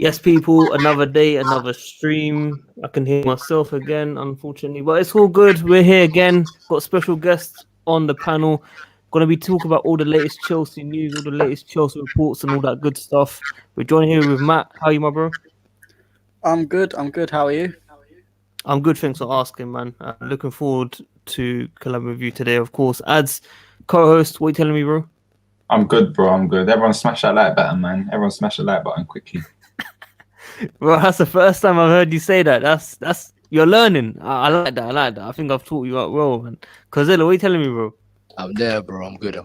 Yes, people, another day, another stream. I can hear myself again, unfortunately, but it's all good. We're here again. Got special guests on the panel. Gonna be talking about all the latest Chelsea news, all the latest Chelsea reports, and all that good stuff. We're joined here with Matt. How are you, my bro? I'm good. How are you? I'm good. Thanks for asking, man. Looking forward to collab with you today, of course. As co-host, what are you telling me, bro? I'm good, bro. I'm good. Everyone smash that like button, man. Everyone smash the like button quickly. Well, that's the first time I've heard you say that. That's you're learning. I like that. I like that. I think I've taught you out well, man. Kozilla, what are you telling me, bro? I'm there, bro. I'm good.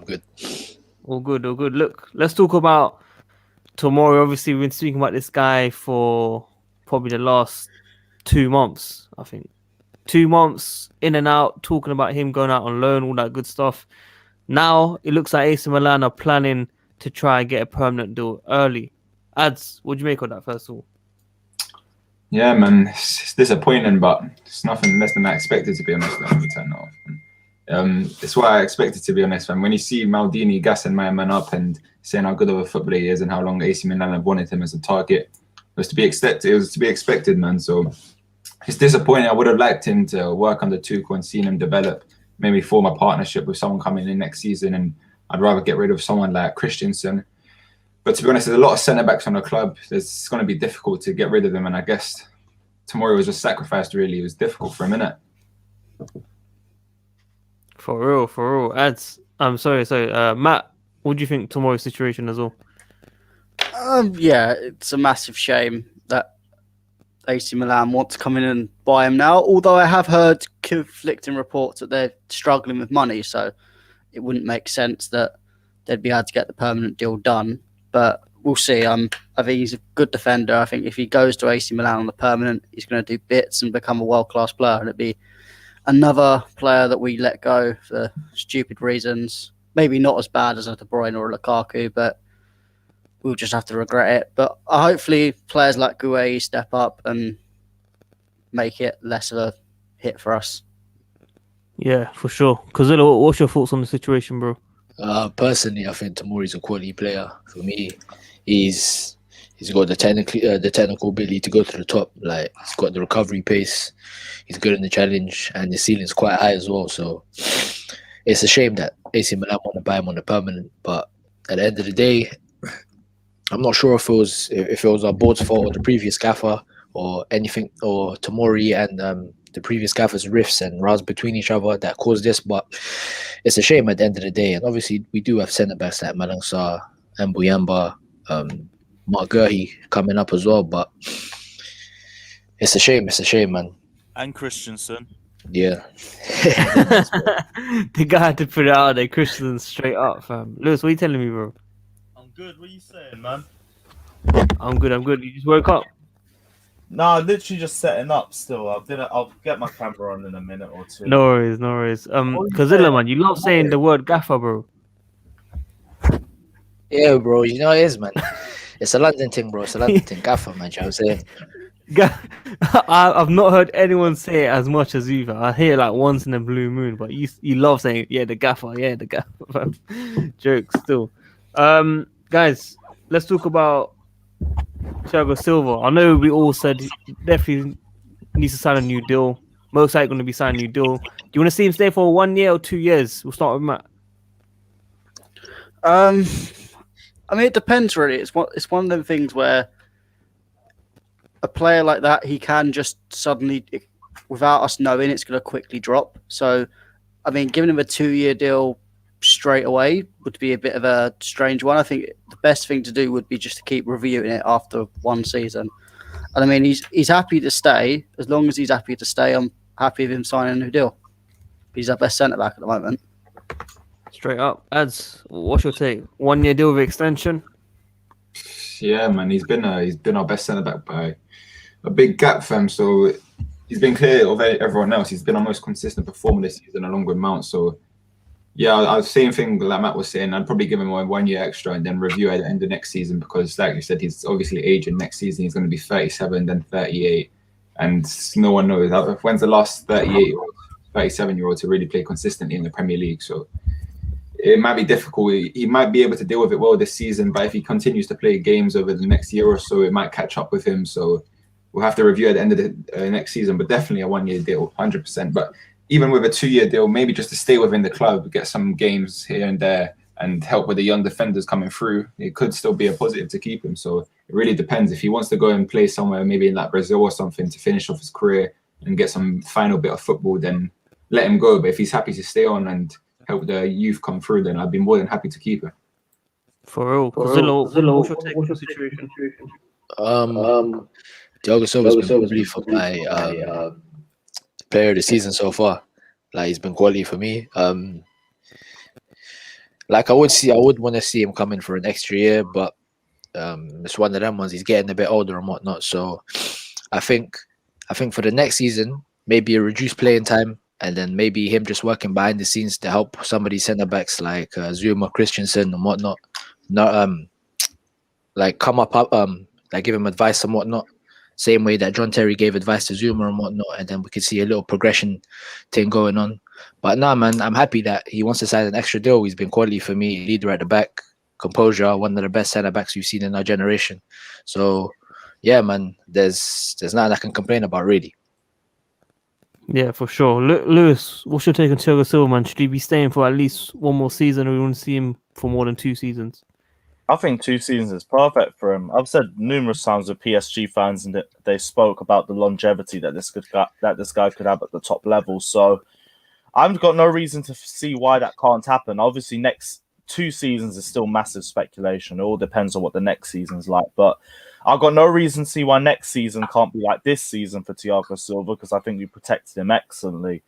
All good. Look, let's talk about Tomori. Obviously, we've been speaking about this guy for probably the last 2 months, I think. 2 months in and out, talking about him going out on loan, all that good stuff. Now, it looks like AC Milan are planning to try and get a permanent deal early. Ads, what do you make of that, first of all? Yeah, man. It's disappointing, but it's nothing less than I expected, to be honest. Let me turn that off. It's what I expected, to be honest, man. When you see Maldini gassing my man up and saying how good of a footballer he is and how long AC Milan have wanted him as a target, it was to be expected, man. So it's disappointing. I would have liked him to work under Tuchel and seen him develop, maybe form a partnership with someone coming in next season, and I'd rather get rid of someone like Christensen. But to be honest, there's a lot of centre-backs on the club. It's going to be difficult to get rid of them, and I guess Tomori was just sacrificed, really. It was difficult for a minute. For real. Ads, I'm sorry. Matt, what do you think Tomori's situation as well? Yeah, it's a massive shame that AC Milan want to come in and buy him now. Although I have heard conflicting reports that they're struggling with money, so it wouldn't make sense that they'd be able to get the permanent deal done. But we'll see. I think he's a good defender. I think if he goes to AC Milan on the permanent, he's going to do bits and become a world-class player. And it'd be another player that we let go for stupid reasons. Maybe not as bad as a De Bruyne or a Lukaku, but we'll just have to regret it. But hopefully players like Gueye step up and make it less of a hit for us. Yeah, for sure. Kozilla, what's your thoughts on the situation, bro? Personally, I think Tomori's a quality player. For me, he's got the technical ability to go to the top. Like, he's got the recovery pace. He's good in the challenge, and the ceiling's quite high as well. So it's a shame that AC Milan want to buy him on the permanent. But at the end of the day, I'm not sure if it was our board's fault or the previous gaffer or anything, or Tomori and the previous gaffer's rifts and rows between each other that caused this. But it's a shame at the end of the day. And obviously, we do have centre backs like Malang Sarr, Mbuyamba, Mark Gurhey coming up as well. But it's a shame. It's a shame, man. And Christensen. Yeah. The guy had to put it out there, Christensen, straight up, fam. Lewis, what are you telling me, bro? I'm good. What are you saying, man? I'm good. You just woke up? Nah, literally just setting up still. I'll get my camera on in a minute or two. No worries. Kozilla, man, you love saying the word gaffer, bro. Yeah, bro. You know it is, man. It's a London thing, bro. It's a London thing. Gaffer, man. You know what I'm saying? I've not heard anyone say it as much as you. I hear it like once in a blue moon, but you love saying, the gaffer. Jokes still. Guys, let's talk about Thiago Silva. I know we all said he definitely needs to sign a new deal. Most likely going to be signing a new deal. Do you want to see him stay for 1 year or 2 years? We'll start with Matt. I mean, it depends really. It's one of them things where a player like that, he can just suddenly, without us knowing, it's going to quickly drop. So, I mean, giving him a 2-year deal straight away would be a bit of a strange one. I think the best thing to do would be just to keep reviewing it after one season. And I mean, he's happy to stay. As long as he's happy to stay, I'm happy with him signing a new deal. He's our best centre back at the moment. Straight up. Ads, what's your take? 1 year deal with extension? Yeah, man, he's been our best centre back by a big gap, fam. So he's been clear of everyone else. He's been our most consistent performer this season, along with Mount. So yeah, I was same thing like Matt was saying. I'd probably give him 1 year extra and then review at the end of next season, because, like you said, he's obviously aging. Next season he's going to be 37, then 38, and no one knows when's the last 38 or 37-year-old to really play consistently in the Premier League. So it might be difficult. He might be able to deal with it well this season, but if he continues to play games over the next year or so, it might catch up with him. So we'll have to review at the end of the next season, but definitely a 1 year deal, 100%. But even with a 2 year deal, maybe just to stay within the club, get some games here and there, and help with the young defenders coming through, it could still be a positive to keep him. So it really depends. If he wants to go and play somewhere, maybe in like Brazil or something, to finish off his career and get some final bit of football, then let him go. But if he's happy to stay on and help the youth come through, then I'd be more than happy to keep him. For real. Zillow, what's your take on the situation? Thiago Silva's been probably for my player of the season so far. Like, he's been quality for me. Like, I would want to see him come in for an extra year, but it's one of them ones. He's getting a bit older and whatnot. So I think for the next season, maybe a reduced playing time, and then maybe him just working behind the scenes to help some of these centre backs like Zuma, Christensen, and whatnot. Not like come up, like give him advice and whatnot. Same way that John Terry gave advice to Zuma and whatnot, and then we could see a little progression thing going on. But nah, man, I'm happy that he wants to sign an extra deal. He's been quality for me, leader at the back, composure, one of the best centre backs we've seen in our generation. So yeah, man, there's nothing I can complain about, really. Yeah, for sure. Lewis, what's your take on Thiago Silva, man? Should he be staying for at least one more season, or we want to see him for more than 2 seasons? I think 2 seasons is perfect for him. I've said numerous times with PSG fans, and they spoke about the longevity that this guy could have at the top level. So I've got no reason to see why that can't happen. Obviously, next 2 seasons is still massive speculation. It all depends on what the next season's like. But I've got no reason to see why next season can't be like this season for Thiago Silva, because I think we protected him excellently.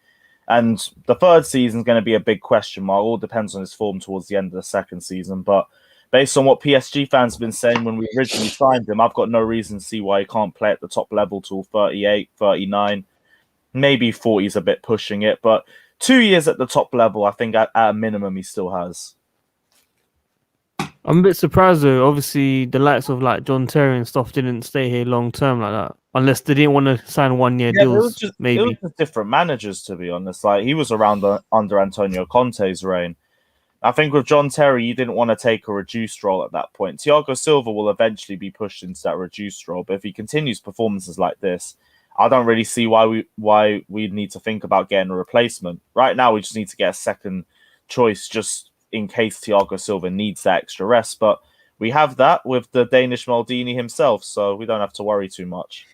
And the 3rd season is going to be a big question mark. It all depends on his form towards the end of the 2nd season. But based on what PSG fans have been saying when we originally signed him, I've got no reason to see why he can't play at the top level till 38, 39. Maybe 40 is a bit pushing it. But 2 years at the top level, I think at a minimum he still has. I'm a bit surprised though. Obviously, the likes of like John Terry and stuff didn't stay here long term like that, unless they didn't want to sign 1 year deals. Maybe it was just different managers, to be honest. Like, he was around under Antonio Conte's reign. I think with John Terry, you didn't want to take a reduced role at that point. Thiago Silva will eventually be pushed into that reduced role, but if he continues performances like this, I don't really see why we need to think about getting a replacement. Right now, we just need to get a second choice just in case Thiago Silva needs that extra rest. But we have that with the Danish Maldini himself, so we don't have to worry too much.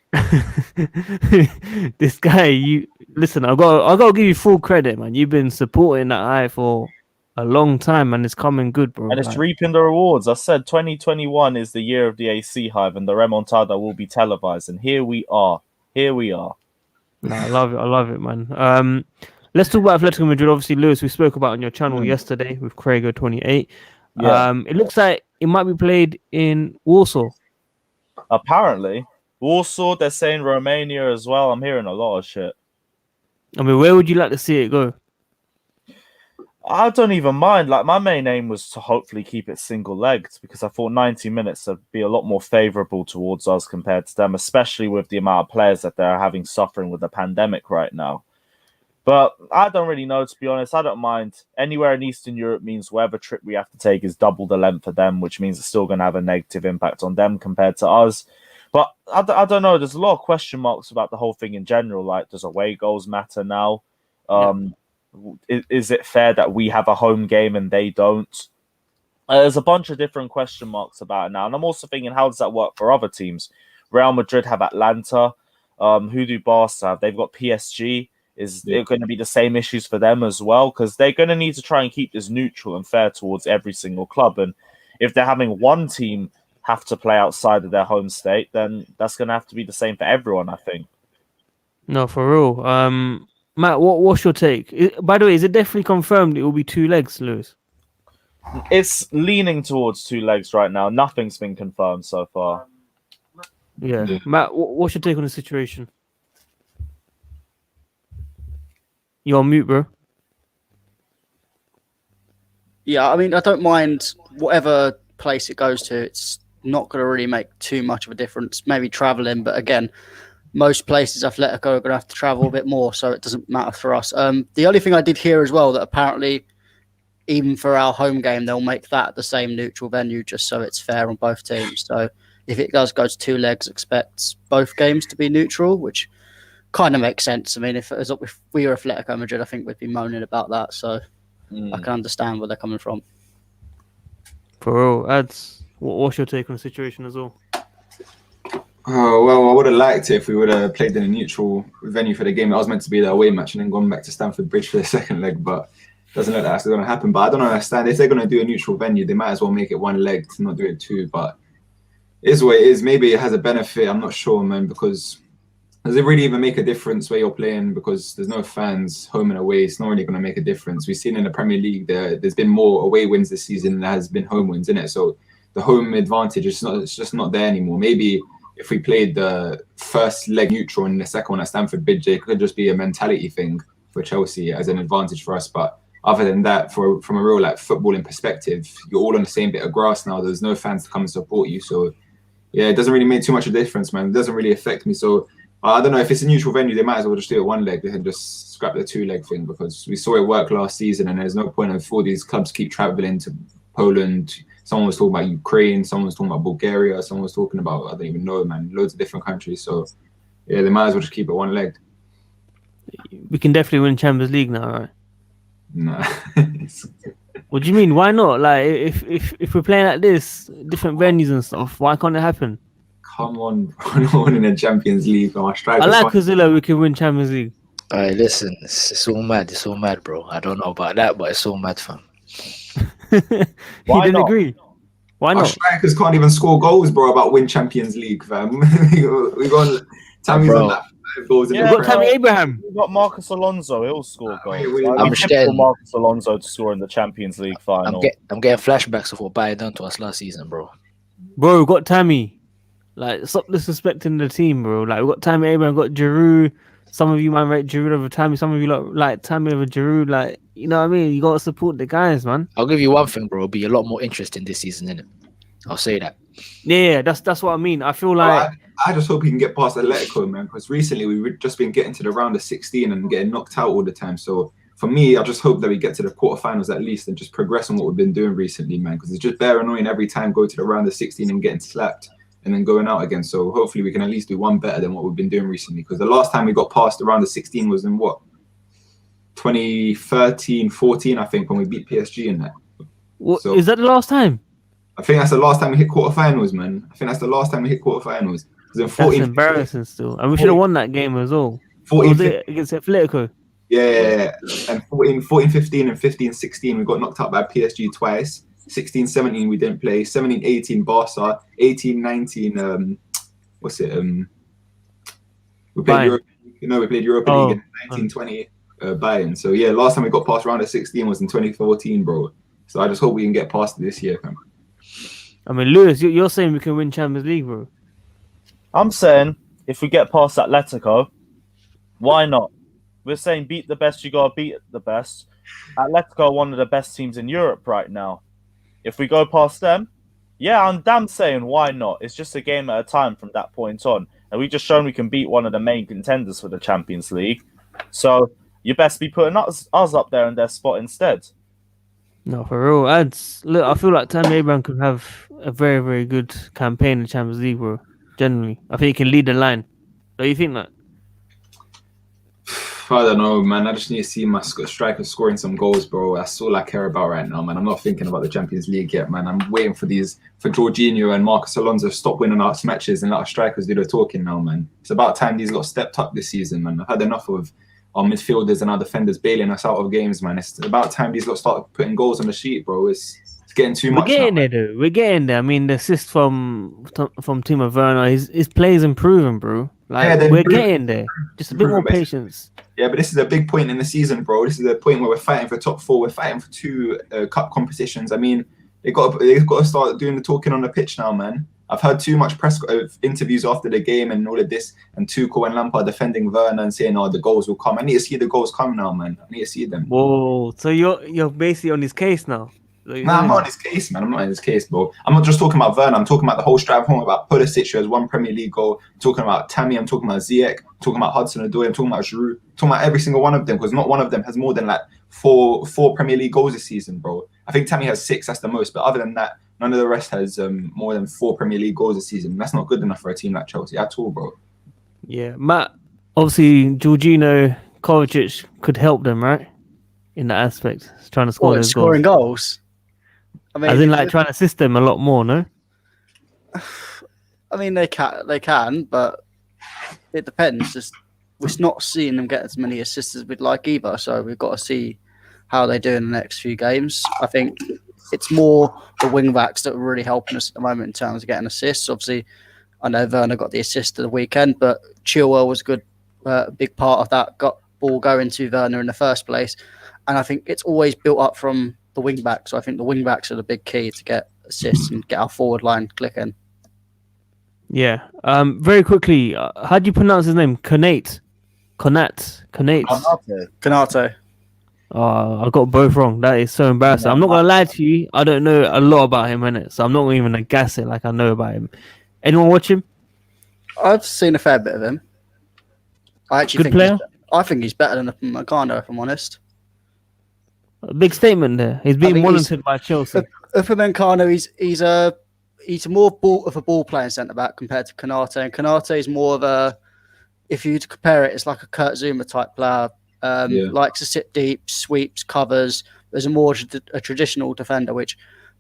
This guy, listen, I got to give you full credit, man. You've been supporting that guy for a long time, and it's coming good, bro. And it's reaping the rewards. I said 2021 is the year of the AC Hive, and the remontada will be televised. And here we are. No, I love it, man. Let's talk about Atletico Madrid. Obviously, Lewis, we spoke about on your channel yesterday with Craig28. Yeah. It looks like it might be played in Warsaw. Apparently. Warsaw, they're saying Romania as well. I'm hearing a lot of shit. I mean, where would you like to see it go? I don't even mind. Like, my main aim was to hopefully keep it single-legged, because I thought 90 minutes would be a lot more favourable towards us compared to them, especially with the amount of players that they're having suffering with the pandemic right now. But I don't really know, to be honest. I don't mind. Anywhere in Eastern Europe means whatever trip we have to take is double the length for them, which means it's still going to have a negative impact on them compared to us. But I don't know. There's a lot of question marks about the whole thing in general. Like, does away goals matter now? Is it fair that we have a home game and they don't? There's a bunch of different question marks about it now. And I'm also thinking, how does that work for other teams? Real Madrid have Atlanta. Who do Barca have? They've got PSG. Is it going to be the same issues for them as well? Because they're going to need to try and keep this neutral and fair towards every single club. And if they're having one team have to play outside of their home state, then that's going to have to be the same for everyone, I think. No, for real. Matt, what's your take? By the way, is it definitely confirmed it will be 2 legs, Lewis? It's leaning towards 2 legs right now. Nothing's been confirmed so far. Yeah. Matt, what's your take on the situation? You're on mute, bro. Yeah, I mean, I don't mind whatever place it goes to. It's not going to really make too much of a difference. Maybe traveling, but again, most places Atletico are going to have to travel a bit more, so it doesn't matter for us. The only thing I did hear as well, that apparently even for our home game, they'll make that the same neutral venue just so it's fair on both teams. So if it does go to 2 legs, expect both games to be neutral, which kind of makes sense. I mean, if we were Atletico Madrid, I think we'd be moaning about that. So I can understand where they're coming from. For real, Ads, what's your take on the situation as well? Oh, well, I would have liked it if we would have played in a neutral venue for the game. It was meant to be the away match and then gone back to Stamford Bridge for the second leg, but it doesn't look like that's going to happen. But I don't understand. If they're going to do a neutral venue, they might as well make it 1 leg to not do it 2. But it is what it is. Maybe it has a benefit. I'm not sure, man, because does it really even make a difference where you're playing? Because there's no fans, home and away. It's not really going to make a difference. We've seen in the Premier League there's been more away wins this season than there has been home wins, in it. So the home advantage is it's just not there anymore. Maybe if we played the first leg neutral and the second one at Stamford Bridge, it could just be a mentality thing for Chelsea as an advantage for us. But other than that, from a real footballing perspective, you're all on the same bit of grass now. There's no fans to come and support you. So yeah, it doesn't really make too much of a difference, man. It doesn't really affect me. So I don't know, if it's a neutral venue, they might as well just do it 1 leg. They can just scrap the 2 leg thing, because we saw it work last season, and there's no point of all these clubs keep traveling to Poland. Someone was talking about Ukraine, someone was talking about Bulgaria, someone was talking about, I don't even know, man, loads of different countries. So yeah, they might as well just keep it 1 leg. We can definitely win Champions League now, right? Nah. What do you mean? Why not? Like, if we're playing like this, different venues and stuff, why can't it happen? Come on, we're not winning the Champions League. I like Ozilla, we can win Champions League. Alright, listen, it's all mad. It's all mad, bro. I don't know about that, but it's all mad, fam. He didn't agree. Why Our not? strikers can't even score goals, bro, about win Champions League, fam. we got Tammy's on that 5 goals in Yeah, the We've got Tammy Abraham. We've got Marcus Alonso. He'll score goals. I'm We just tipped for getting- Marcus Alonso to score in the Champions League final. I'm getting flashbacks of what Bayern done to us last season, bro. Bro, we got Tammy. Like, stop disrespecting the team, bro. Like, we got Tammy Abraham, got Giroud. Some of you might rate Giroud over Tammy. Some of you like Tammy over Giroud. Like, you know what I mean? You gotta support the guys, man. I'll give you one thing, bro. It'll be a lot more interesting this season, innit? I'll say that. Yeah, that's what I mean. I feel like I just hope he can get past Atletico, man, because recently we've just been getting to the round of 16 and getting knocked out all the time. So for me, I just hope that we get to the quarterfinals at least and just progress on what we've been doing recently, man, because it's just bare annoying every time go to the round of 16 and getting slapped and then going out again. So hopefully we can at least do one better than what we've been doing recently, because the last time we got past the round of 16 was in what? 2013-14, I think, when we beat PSG in that. So- is that the last time? I think that's the last time we hit quarterfinals, man. I think that's the last time we hit quarterfinals. Because in That's 14, embarrassing still. And we should have won that game as well. 14, Was it against Atletico? yeah. And 14-15 and 15-16, we got knocked out by PSG twice. 16-17, we didn't play. 17-18, Barca. 18-19, what's it? We played we played Europa League in 19-20, Bayern. So yeah, last time we got past round of 16 was in 2014, bro. So I just hope we can get past it this year, fam. I mean, Lewis, you're saying we can win Champions League, bro. I'm saying if we get past Atletico, why not? We're saying beat the best, you gotta beat the best. Atletico are one of the best teams in Europe right now. If we go past them, yeah, I'm damn saying why not? It's just a game at a time from that point on. And we've just shown we can beat one of the main contenders for the Champions League. So you best be putting us up there in their spot instead. No, for real. Look, I feel like Tammy Abraham could have a very, very good campaign in Champions League, bro. Generally, I think he can lead the line. Do you think that? I don't know, man. I just need to see my strikers scoring some goals, bro. That's all I care about right now, man. I'm not thinking about the Champions League yet, man. I'm waiting for Jorginho and Marcus Alonso to stop winning us matches and let our strikers do the talking now, man. It's about time these lot stepped up this season, man. I've had enough of our midfielders and our defenders bailing us out of games, man. It's about time these lot start putting goals on the sheet, bro. It's getting too much. We're getting there, though. We're getting there. I mean, the assist from Timo Werner, his play is improving, bro. Like, we're getting there. Just a bit more patience. Yeah, but this is a big point in the season, bro. This is a point where we're fighting for top 4. We're fighting for 2 cup competitions. I mean, they've got to start doing the talking on the pitch now, man. I've heard too much press interviews after the game and all of this, and Tuchel and Lampard defending Werner and saying, "Oh, the goals will come." I need to see the goals come now, man. I need to see them. Whoa! So you're basically on his case now. Nah, I'm not in his case, man. I'm not in his case, bro. I'm not just talking about Werner. I'm talking about the whole strive home, about Pulisic, who has one Premier League goal. I'm talking about Tammy. I'm talking about Ziyech. I'm talking about Hudson-Odoi. I'm talking about Giroud. I'm talking about every single one of them, because not one of them has more than like four Premier League goals this season, bro. I think Tammy has 6. That's the most. But other than that, none of the rest has more than 4 Premier League goals this season. That's not good enough for a team like Chelsea at all, bro. Yeah, Matt. Obviously, Jorginho, Kovacic could help them, right? In that aspect, trying to score those scoring goals. goals. I mean, As in, like, trying to assist them a lot more, no? I mean, they can, but it depends. Just we're not seeing them get as many assists as we'd like either. So we've got to see how they do in the next few games. I think it's more the wing backs that are really helping us at the moment in terms of getting assists. Obviously, I know Werner got the assist at the weekend, but Chilwell was a big part of that. Got ball going to Werner in the first place, and I think it's always built up from the wing backs. So I think the wing backs are the big key to get assists and get our forward line clicking. Yeah. Very quickly, how do you pronounce his name? Konate. Konate. Oh, I got both wrong. That is so embarrassing. I'm not gonna lie to you. I don't know a lot about him, innit? So I'm not even gonna gas it like I know about him. Anyone watch him? I've seen a fair bit of him. I actually Good player? I think he's better than Upamecano, if I'm honest. A big statement there. He's being monitored by Chelsea. Upamecano, he's more of a ball playing centre back compared to Konate, and Konate is more of a, if you to compare it, it's like a Kurt Zuma type player. Likes to sit deep, sweeps, covers. There's a traditional defender, which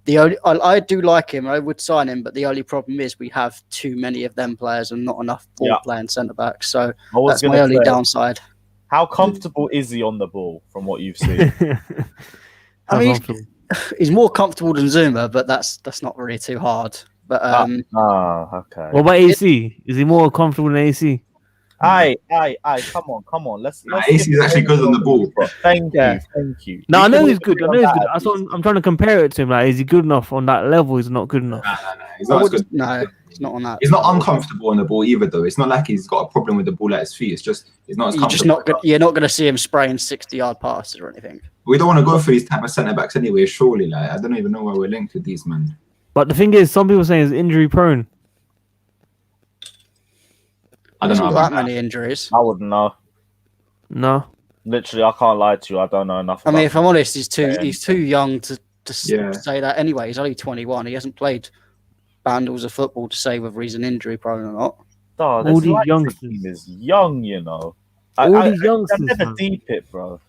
I do like him. I would sign him, but the only problem is we have too many of them players and not enough ball playing centre backs. So that's my only downside. How comfortable is he on the ball from what you've seen? I mean, he's more comfortable than Zuma, but that's not really too hard. But okay. What about AC? Is he more comfortable than AC? Aye, come on. Let's AC is actually good on the ball. Thank you. No, I know he's good. That's what I'm trying to compare it to him. Like, is he good enough on that level? He's not good enough. No. He's not as good. No, he's not on that. He's not uncomfortable on the ball either, though. It's not like he's got a problem with the ball at his feet. It's just he's not as comfortable. You're not going to see him spraying 60-yard passes or anything. We don't want to go for these type of centre backs anyway. Surely, like I don't even know where we're linked with these men. But the thing is, some people say he's injury prone. I don't know about about many injuries. I wouldn't know. No. Literally, I can't lie to you. I don't know enough. I mean, if I'm honest, he's too young to Yeah. say that. Anyway, he's only 21. He hasn't played bundles of football to say whether he's an injury prone or not. All these youngsters is young, you know. These youngsters, I never man. deep it, bro.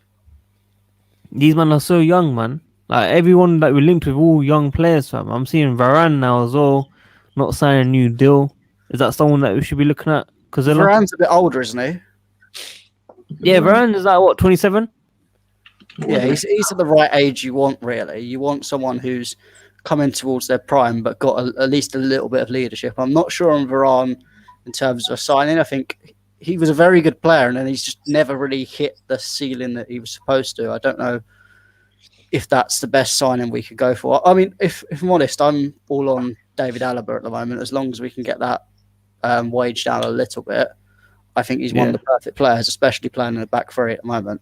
These men are so young, man. Like everyone that we linked with, all young players, fam. I'm seeing Varane now as well, not signing a new deal. Is that someone that we should be looking at? Because Varane's a bit older, isn't he? Yeah, Varane is like what, 27? Yeah, he's at the right age you want, really. You want someone who's coming towards their prime, but got at least a little bit of leadership. I'm not sure on Varane in terms of signing. I think he was a very good player, and then he's just never really hit the ceiling that he was supposed to. I don't know if that's the best signing we could go for. I mean, if I'm honest, I'm all on David Alaba at the moment. As long as we can get that wage down a little bit, I think he's one of the perfect players, especially playing in the back three at the moment.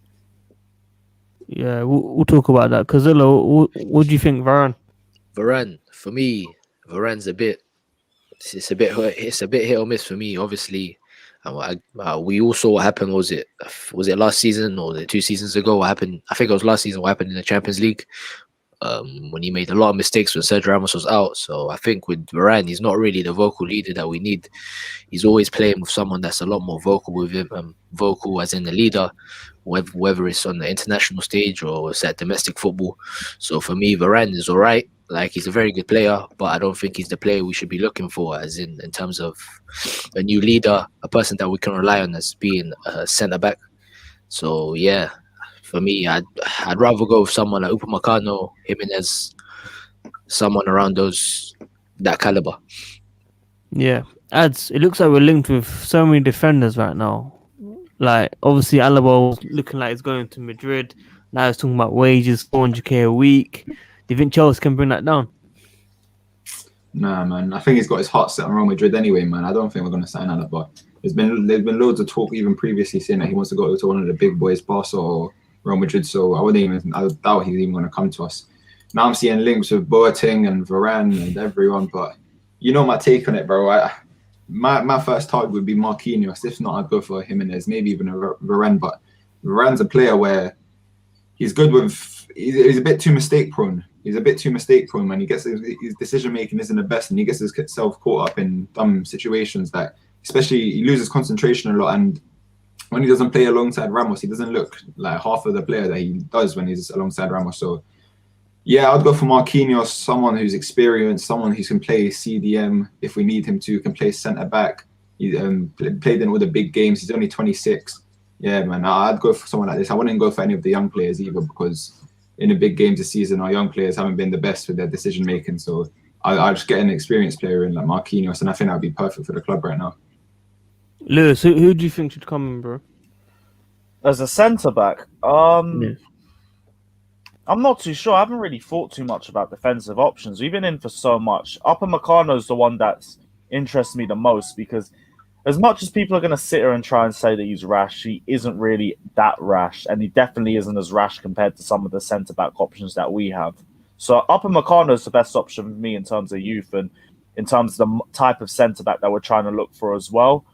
Yeah, we'll talk about that. Cazillo, what do you think, Varane? Varane, for me, Varane's a bit hit or miss for me. Obviously, we all saw what happened. Was it last season or 2 seasons ago? What happened? I think it was last season. What happened in the Champions League? When he made a lot of mistakes when Sergio Ramos was out. So I think with Varane, he's not really the vocal leader that we need. He's always playing with someone that's a lot more vocal with him, vocal as in the leader, whether it's on the international stage or it's at domestic football. So for me, Varane is all right. Like, he's a very good player, but I don't think he's the player we should be looking for, as in terms of a new leader, a person that we can rely on as being a centre-back. So, yeah, for me, I'd rather go with someone like Upamecano, Jimenez, someone around that caliber. Yeah, it looks like we're linked with so many defenders right now. Like, obviously, Alaba looking like he's going to Madrid. Now he's talking about wages, 400k a week. Do you think Chelsea can bring that down? Nah, man. I think he's got his heart set on Real Madrid anyway, man. I don't think we're going to sign Alaba. There's been loads of talk even previously saying that he wants to go to one of the big boys, Barca or Real Madrid. So I doubt he's even going to come to us. now I'm seeing links with Boateng and Varane and everyone. But you know my take on it, bro. My first target would be Marquinhos. If not, I'd go for Jimenez, maybe even a Varane. But Varane's a player where he's good with. He's a bit too mistake prone. He's a bit too mistake prone, man. He gets his decision making isn't the best, and he gets himself caught up in dumb situations that, especially, he loses concentration a lot. And when he doesn't play alongside Ramos, he doesn't look like half of the player that he does when he's alongside Ramos. So yeah, I'd go for Marquinhos, someone who's experienced, someone who can play CDM if we need him to, can play centre back. He played in all the big games. He's only 26. Yeah, man, I'd go for someone like this. I wouldn't go for any of the young players either, because in the big games this season, our young players haven't been the best with their decision making. So I'll just get an experienced player in like Marquinhos, and I think that would be perfect for the club right now. Lewis, who do you think should come in, bro? As a centre back, Yeah. I'm not too sure. I haven't really thought too much about defensive options. We've been in for so much. Upamecano's the one that's interests me the most, because as much as people are going to sit here and try and say that he's rash, he isn't really that rash, and he definitely isn't as rash compared to some of the centre-back options that we have. So Upamecano is the best option for me in terms of youth and in terms of the type of centre-back that we're trying to look for as well.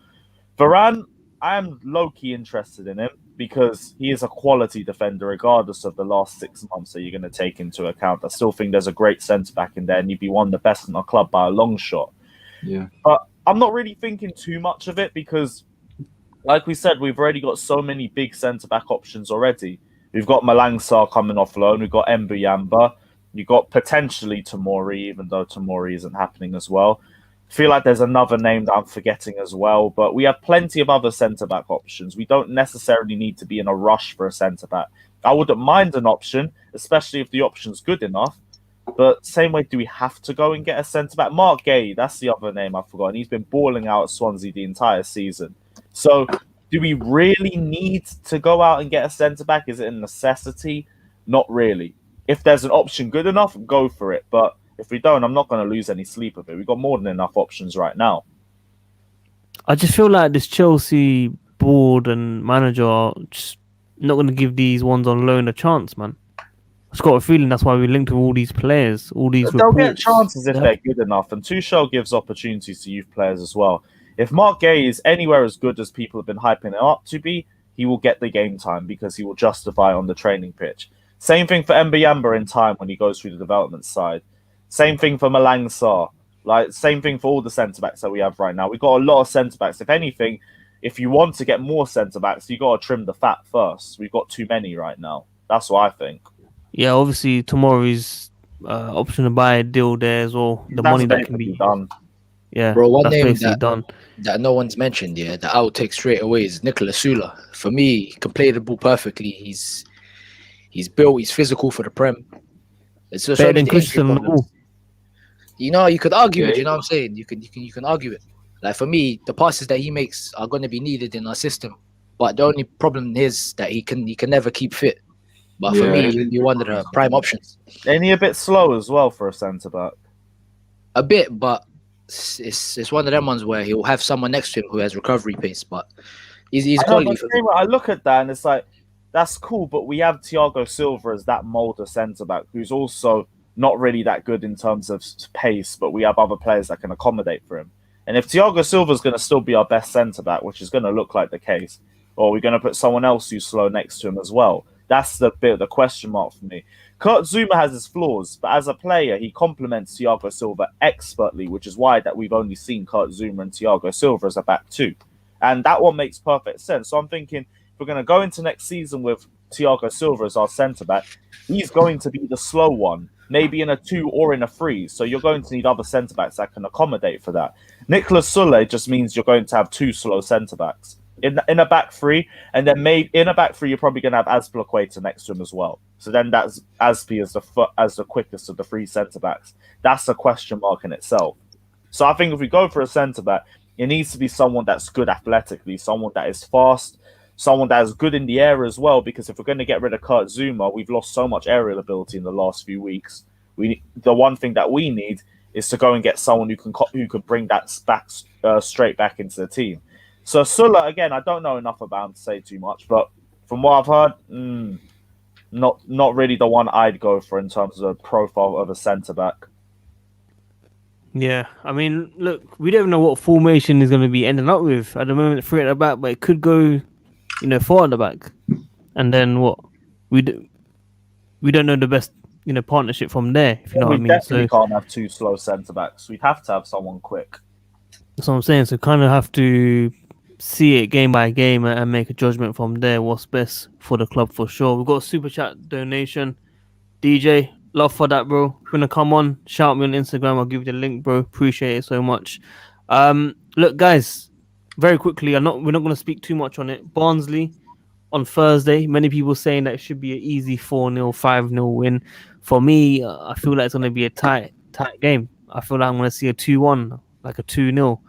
Varane, I am low-key interested in him because he is a quality defender regardless of the last 6 months that you're going to take into account. I still think there's a great centre-back in there, and he'd be one of the best in our club by a long shot. Yeah. But I'm not really thinking too much of it because, like we said, we've already got so many big centre-back options already. We've got Malangsar coming off loan. We've got Mbuyamba. You've got potentially Tomori, even though Tomori isn't happening as well. I feel like there's another name that I'm forgetting as well, but we have plenty of other centre-back options. We don't necessarily need to be in a rush for a centre-back. I wouldn't mind an option, especially if the option's good enough. But same way, do we have to go and get a centre-back? Mark Gay, that's the other name I've forgotten. He's been balling out at Swansea the entire season. So do we really need to go out and get a centre-back? Is it a necessity? Not really. If there's an option good enough, go for it. But if we don't, I'm not going to lose any sleep of it. We've got more than enough options right now. I just feel like this Chelsea board and manager are just not going to give these ones on loan a chance, man. I've got a feeling that's why we linked with all these players, all these They'll get reports. chances if they're good enough, and Tuchel gives opportunities to youth players as well. If Mark Gay is anywhere as good as people have been hyping him up to be, he will get the game time because he will justify on the training pitch. Same thing for Mbuyamba in time when he goes through the development side. Same thing for Malangsar. Same thing for all the centre-backs that we have right now. We've got a lot of centre-backs. If anything, if you want to get more centre-backs, you've got to trim the fat first. We've got too many right now. That's what I think. Yeah, obviously Tomori's option to buy a deal there as well. The money that can be done. Yeah, Bro, one that's name basically done. that no one's mentioned, that I would take straight away is Nicolas Sula. For me, he can play the ball perfectly. He's built, he's physical for the Prem. It's just Better than Christian Noble. You know, you could argue it, you know what I'm saying? You can argue it. Like for me, the passes that he makes are going to be needed in our system. But the only problem is that he can never keep fit. But for me, he'd be one of the prime options. Ain't he a bit slow as well for a centre-back? A bit, but it's one of them ones where he'll have someone next to him who has recovery pace. But he's quality. I look at that and it's like, that's cool, but we have Thiago Silva as that mould of centre-back who's also not really that good in terms of pace, but we have other players that can accommodate for him. And if Thiago Silva is going to still be our best centre-back, which is going to look like the case, or we're going to put someone else who's slow next to him as well, that's the bit of the question mark for me. Kurt Zouma has his flaws, but as a player, he complements Thiago Silva expertly, which is why that we've only seen Kurt Zouma and Thiago Silva as a back two. And that one makes perfect sense. So I'm thinking, if we're going to go into next season with Thiago Silva as our centre-back, he's going to be the slow one, maybe in a 2 or in a 3. So you're going to need other centre-backs that can accommodate for that. Nicolas Sule just means you're going to have 2 slow centre-backs in a back 3, and then maybe in a back 3 you're probably going to have azpiliecueta next to him as well. So then that's Azpi as the quickest of the 3 centre-backs. That's a question mark in itself. So I think if we go for a centre-back, it needs to be someone that's good athletically, someone that is fast, someone that is good in the air as well, because if we're going to get rid of Kurt Zouma, we've lost so much aerial ability in the last few weeks. The one thing that we need is to go and get someone who can bring that back straight back into the team. So Sula, again, I don't know enough about him to say too much, but from what I've heard, not really the one I'd go for in terms of the profile of a centre back. Yeah, I mean, look, we don't know what formation is going to be ending up with at the moment. 3 at the back, but it could go, 4 at the back, and then what? We don't know the best, partnership from there. If you know what I mean. Definitely can't have 2 slow centre backs. We'd have to have someone quick. That's what I'm saying. So kind of have to see it game by game and make a judgment from there. What's best for the club for sure. We've got a super chat donation. DJ, love for that, bro. If you wanna come on, shout me on Instagram. I'll give you the link, bro. Appreciate it so much. Look, guys, very quickly. We're not gonna speak too much on it. Barnsley on Thursday. Many people saying that it should be an easy 4-0, 5-0 win. For me, I feel like it's gonna be a tight game. I feel like I'm gonna see a 2-1, like a 2-0.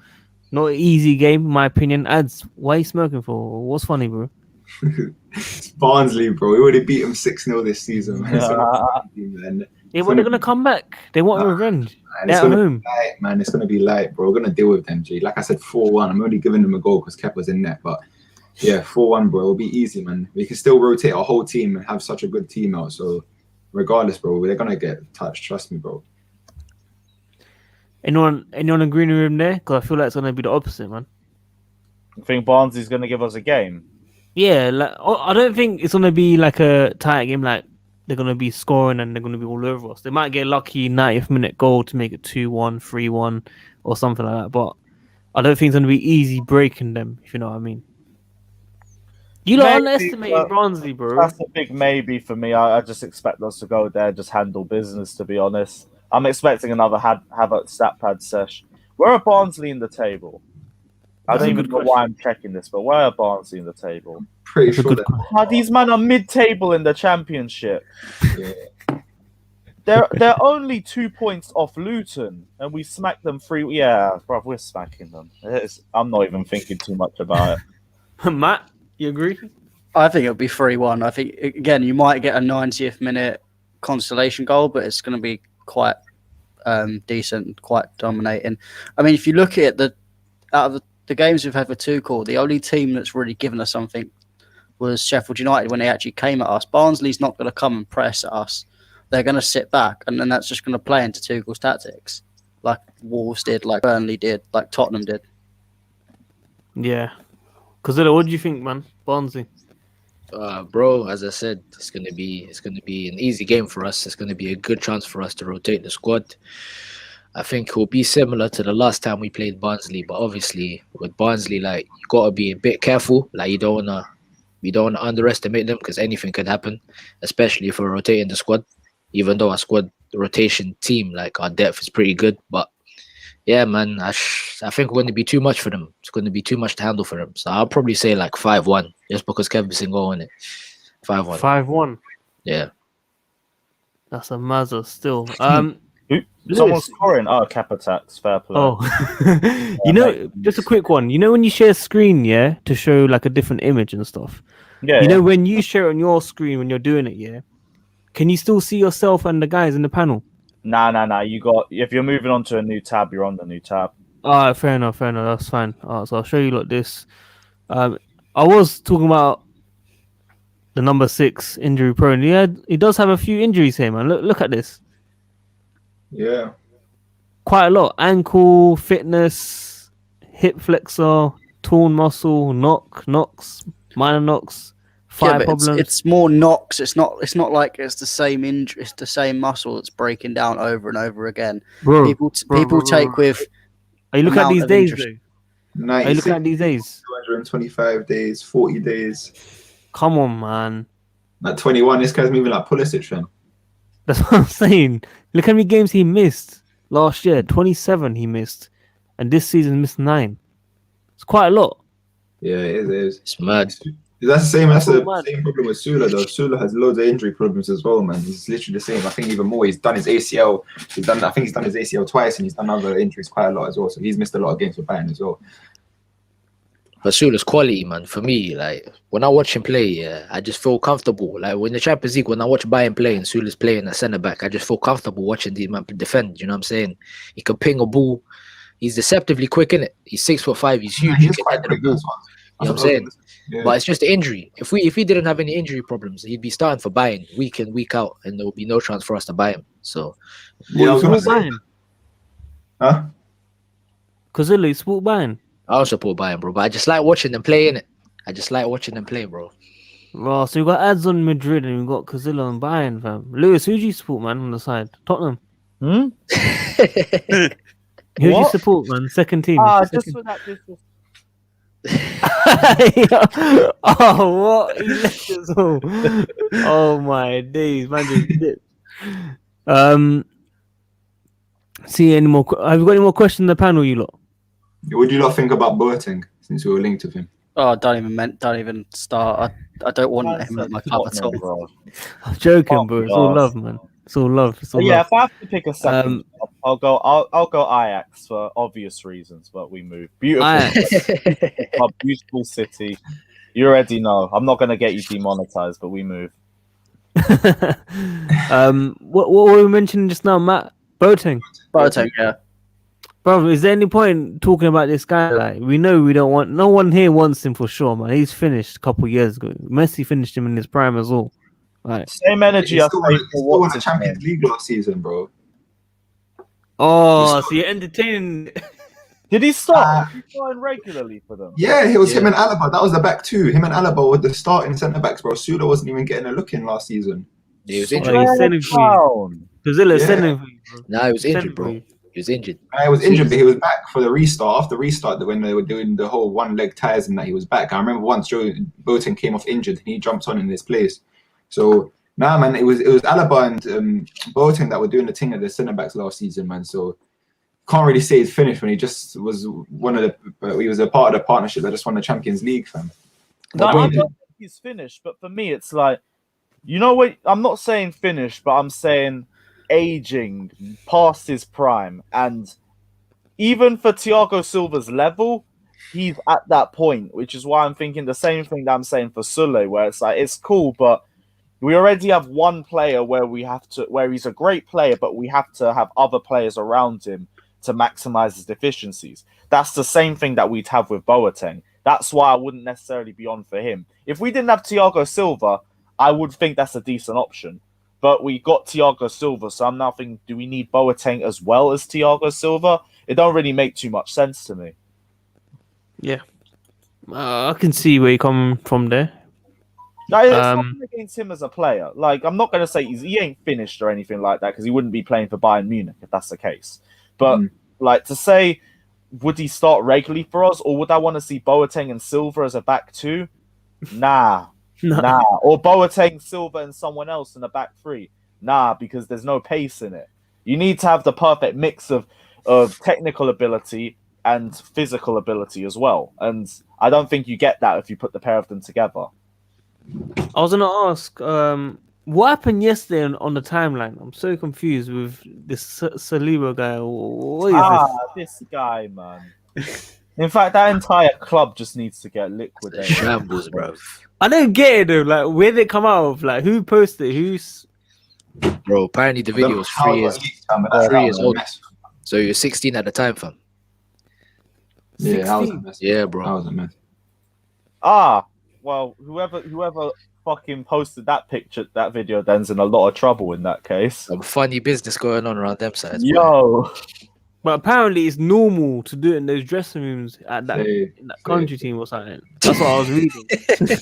Not an easy game, in my opinion. Ads, why are you smoking for? What's funny, bro? It's Barnsley, bro. We already beat them 6-0 this season, man. Yeah, but they're gonna come back. They want revenge. And They're it's at gonna home. be light, man. It's gonna be light, bro. We're gonna deal with them, G. Like I said, 4-1. I'm only giving them a goal because Kepa's in net, but yeah, 4-1, bro. It'll be easy, man. We can still rotate our whole team and have such a good team out. So regardless, bro, they're gonna get touched. Trust me, bro. Anyone agreeing with him there? Because I feel like it's gonna be the opposite, man. You think Barnsley's going to give us a game? Yeah, like I don't think it's gonna be like a tight game. Like they're gonna be scoring and they're gonna be all over us. They might get lucky 90th minute goal to make it 2-1, 3-1, or something like that. But I don't think it's gonna be easy breaking them. If you know what I mean. You don't underestimate Barnsley, bro. That's a big maybe for me. I just expect us to go there, just handle business, to be honest. I'm expecting another Havertz stat pad sesh. Where are Barnsley in the table? I don't even know why I'm checking this, but where are Barnsley in the table? Pretty sure these men are mid-table in the Championship. yeah. They're only 2 points off Luton, and we smacked them 3. Yeah, bro, we're smacking them. I'm not even thinking too much about it. Matt, you agree? I think it'll be 3-1. I think, again, you might get a 90th minute consolation goal, but it's going to be quite decent, quite dominating. I mean, if you look at it, out of the games we've had for Tuchel, the only team that's really given us something was Sheffield United when they actually came at us. Barnsley's not going to come and press at us. They're going to sit back, and then that's just going to play into Tuchel's tactics, like Wolves did, like Burnley did, like Tottenham did. Yeah. Cazilla, what do you think, man? Barnsley. Bro, as I said, it's gonna be an easy game for us. It's gonna be a good chance for us to rotate the squad. I think it will be similar to the last time we played Barnsley, but obviously with Barnsley, like you gotta be a bit careful. Like you don't wanna underestimate them because anything could happen, especially if we're rotating the squad. Even though our squad rotation team, like our depth is pretty good, but yeah, man, I think we're going to be too much for them. It's going to be too much to handle for them. So I'll probably say like 5-1, just because Kevin's in goal in it. 5-1. 5-1. Yeah. That's a mazza still. Someone's scoring. Oh, cap attacks. Fair play. Oh, just a quick one. You know when you share screen, yeah, to show like a different image and stuff. Yeah. You know when you share it on your screen when you're doing it, yeah. Can you still see yourself and the guys in the panel? Nah. If you're moving on to a new tab, you're on the new tab. Alright, fair enough. That's fine. Alright, so I'll show you like this. I was talking about the number 6 injury prone. Yeah, he does have a few injuries here, man. Look at this. Yeah. Quite a lot. Ankle, fitness, hip flexor, torn muscle, knocks, minor knocks, thigh problems. It's more knocks. It's not like it's the same injury. It's the same muscle that's breaking down over and over again. Bro, people take with. Are you looking at these days, though? 96, are you looking at these days? 225 days, 40 days. Come on, man. Like 21, this guy's moving like Pulisic, man. That's what I'm saying. Look how many games he missed last year. 27 he missed. And this season missed 9. It's quite a lot. Yeah, it is. It's mad. That's the same problem with Sula, though. Sula has loads of injury problems as well, man. He's literally the same. I think even more. He's done his ACL. I think he's done his ACL twice, and he's done other injuries quite a lot as well. So he's missed a lot of games for Bayern as well. But Sula's quality, man. For me, like when I watch him play, yeah, I just feel comfortable. Like when the Champions League, when I watch Bayern play and Sula's playing at centre back, I just feel comfortable watching the man defend. You know what I'm saying? He can ping a ball. He's deceptively quick in it. He's 6'5". He's huge. He's quite quick. You know what I'm saying? Yeah. But it's just the injury. If he didn't have any injury problems, he'd be starting for Bayern week in, week out, and there would be no chance for us to buy him. So Yeah, I was gonna say. Bayern. Huh? Kozilla, you support Bayern. I also support Bayern, bro. But I just like watching them play, innit? I just like watching them play, bro. Well, so you got ads on Madrid and you got Kozilla and Bayern, fam. Lewis, who do you support, man, on the side? Tottenham. Hmm? Who do you What? support, man? Second team. Just Second... for that, just Oh, what? He left us all. Oh my days, man! Just dipped. See any more? Have you got any more questions in the panel, you lot? What do you lot think about Boateng since we were linked with him? Oh, don't even start. I don't want him at my club at all. bro. I'm joking, Oh, bro. It's all love, man. It's all love. It's all Yeah, love. if I have to pick a second, I'll go Ajax for obvious reasons, but we move. Beautiful, Ajax. a beautiful city. You already know. I'm not gonna get you demonetized, but we move. What were we mentioning just now, Matt? Boateng. Boateng, yeah. Bro, is there any point talking about this guy? Like, we know we don't want. No one here wants him for sure, man. He's finished a couple years ago. Messi finished him in his prime as well. Right. Same energy He I still say won for what's the his Champions name. League last season, bro. Oh, so you're entertaining. Did he start? He starting regularly for them. Yeah, it was Yeah. him and Alaba. That was the back two. Him and Alaba were the starting centre backs, bro. Sula wasn't even getting a look in last season. He was Oh, injured. he's sending for you. Down. Kozilla Yeah. sending for you, bro. Nah, he was Sending injured, for bro. you. He was injured. I was injured, but he was back for the restart. After restart, when they were doing the whole one-leg ties and that, he was back. I remember once Boateng came off injured and he jumped on in his place. So man, it was Alaba and Boateng that were doing the thing at the centre backs last season, man. So can't really say he's finished when he just was he was a part of the partnership that just won the Champions League, fam. No, I don't think he's finished, but for me, it's like, you know what? I'm not saying finished, but I'm saying aging past his prime. And even for Thiago Silva's level, he's at that point, which is why I'm thinking the same thing that I'm saying for Sule, where it's like, it's cool, but we already have one player where he's a great player, but we have to have other players around him to maximize his deficiencies. That's the same thing that we'd have with Boateng. That's why I wouldn't necessarily be on for him. If we didn't have Thiago Silva, I would think that's a decent option. But we got Thiago Silva, so I'm now thinking, do we need Boateng as well as Thiago Silva? It don't really make too much sense to me. Yeah. I can see where you're coming from there. Like, it's nothing against him as a player. Like, I'm not going to say he ain't finished or anything like that, because he wouldn't be playing for Bayern Munich if that's the case. But like, to say, would he start regularly for us, or would I want to see Boateng and Silva as a back two? Nah. Or Boateng, Silva, and someone else in the back three? Nah, because there's no pace in it. You need to have the perfect mix of technical ability and physical ability as well. And I don't think you get that if you put the pair of them together. I was gonna ask, what happened yesterday on the timeline? I'm so confused with this Saliba guy. What is This guy, man. In fact, that entire club just needs to get liquidated. Shambles, bro. I don't get it though. Like, where did it come out of? Like, who posted? Who's? Bro, apparently the video was 3 years, 3 years old. So you're 16 at the time, fam. Yeah, that was a mess. Yeah, bro. That was a mess. Well, whoever fucking posted that picture, that video, then's in a lot of trouble in that case. Some funny business going on around them sides. boy. Yo, But apparently, it's normal to do it in those dressing rooms at that Hey, in that country team or something. That's what I was reading,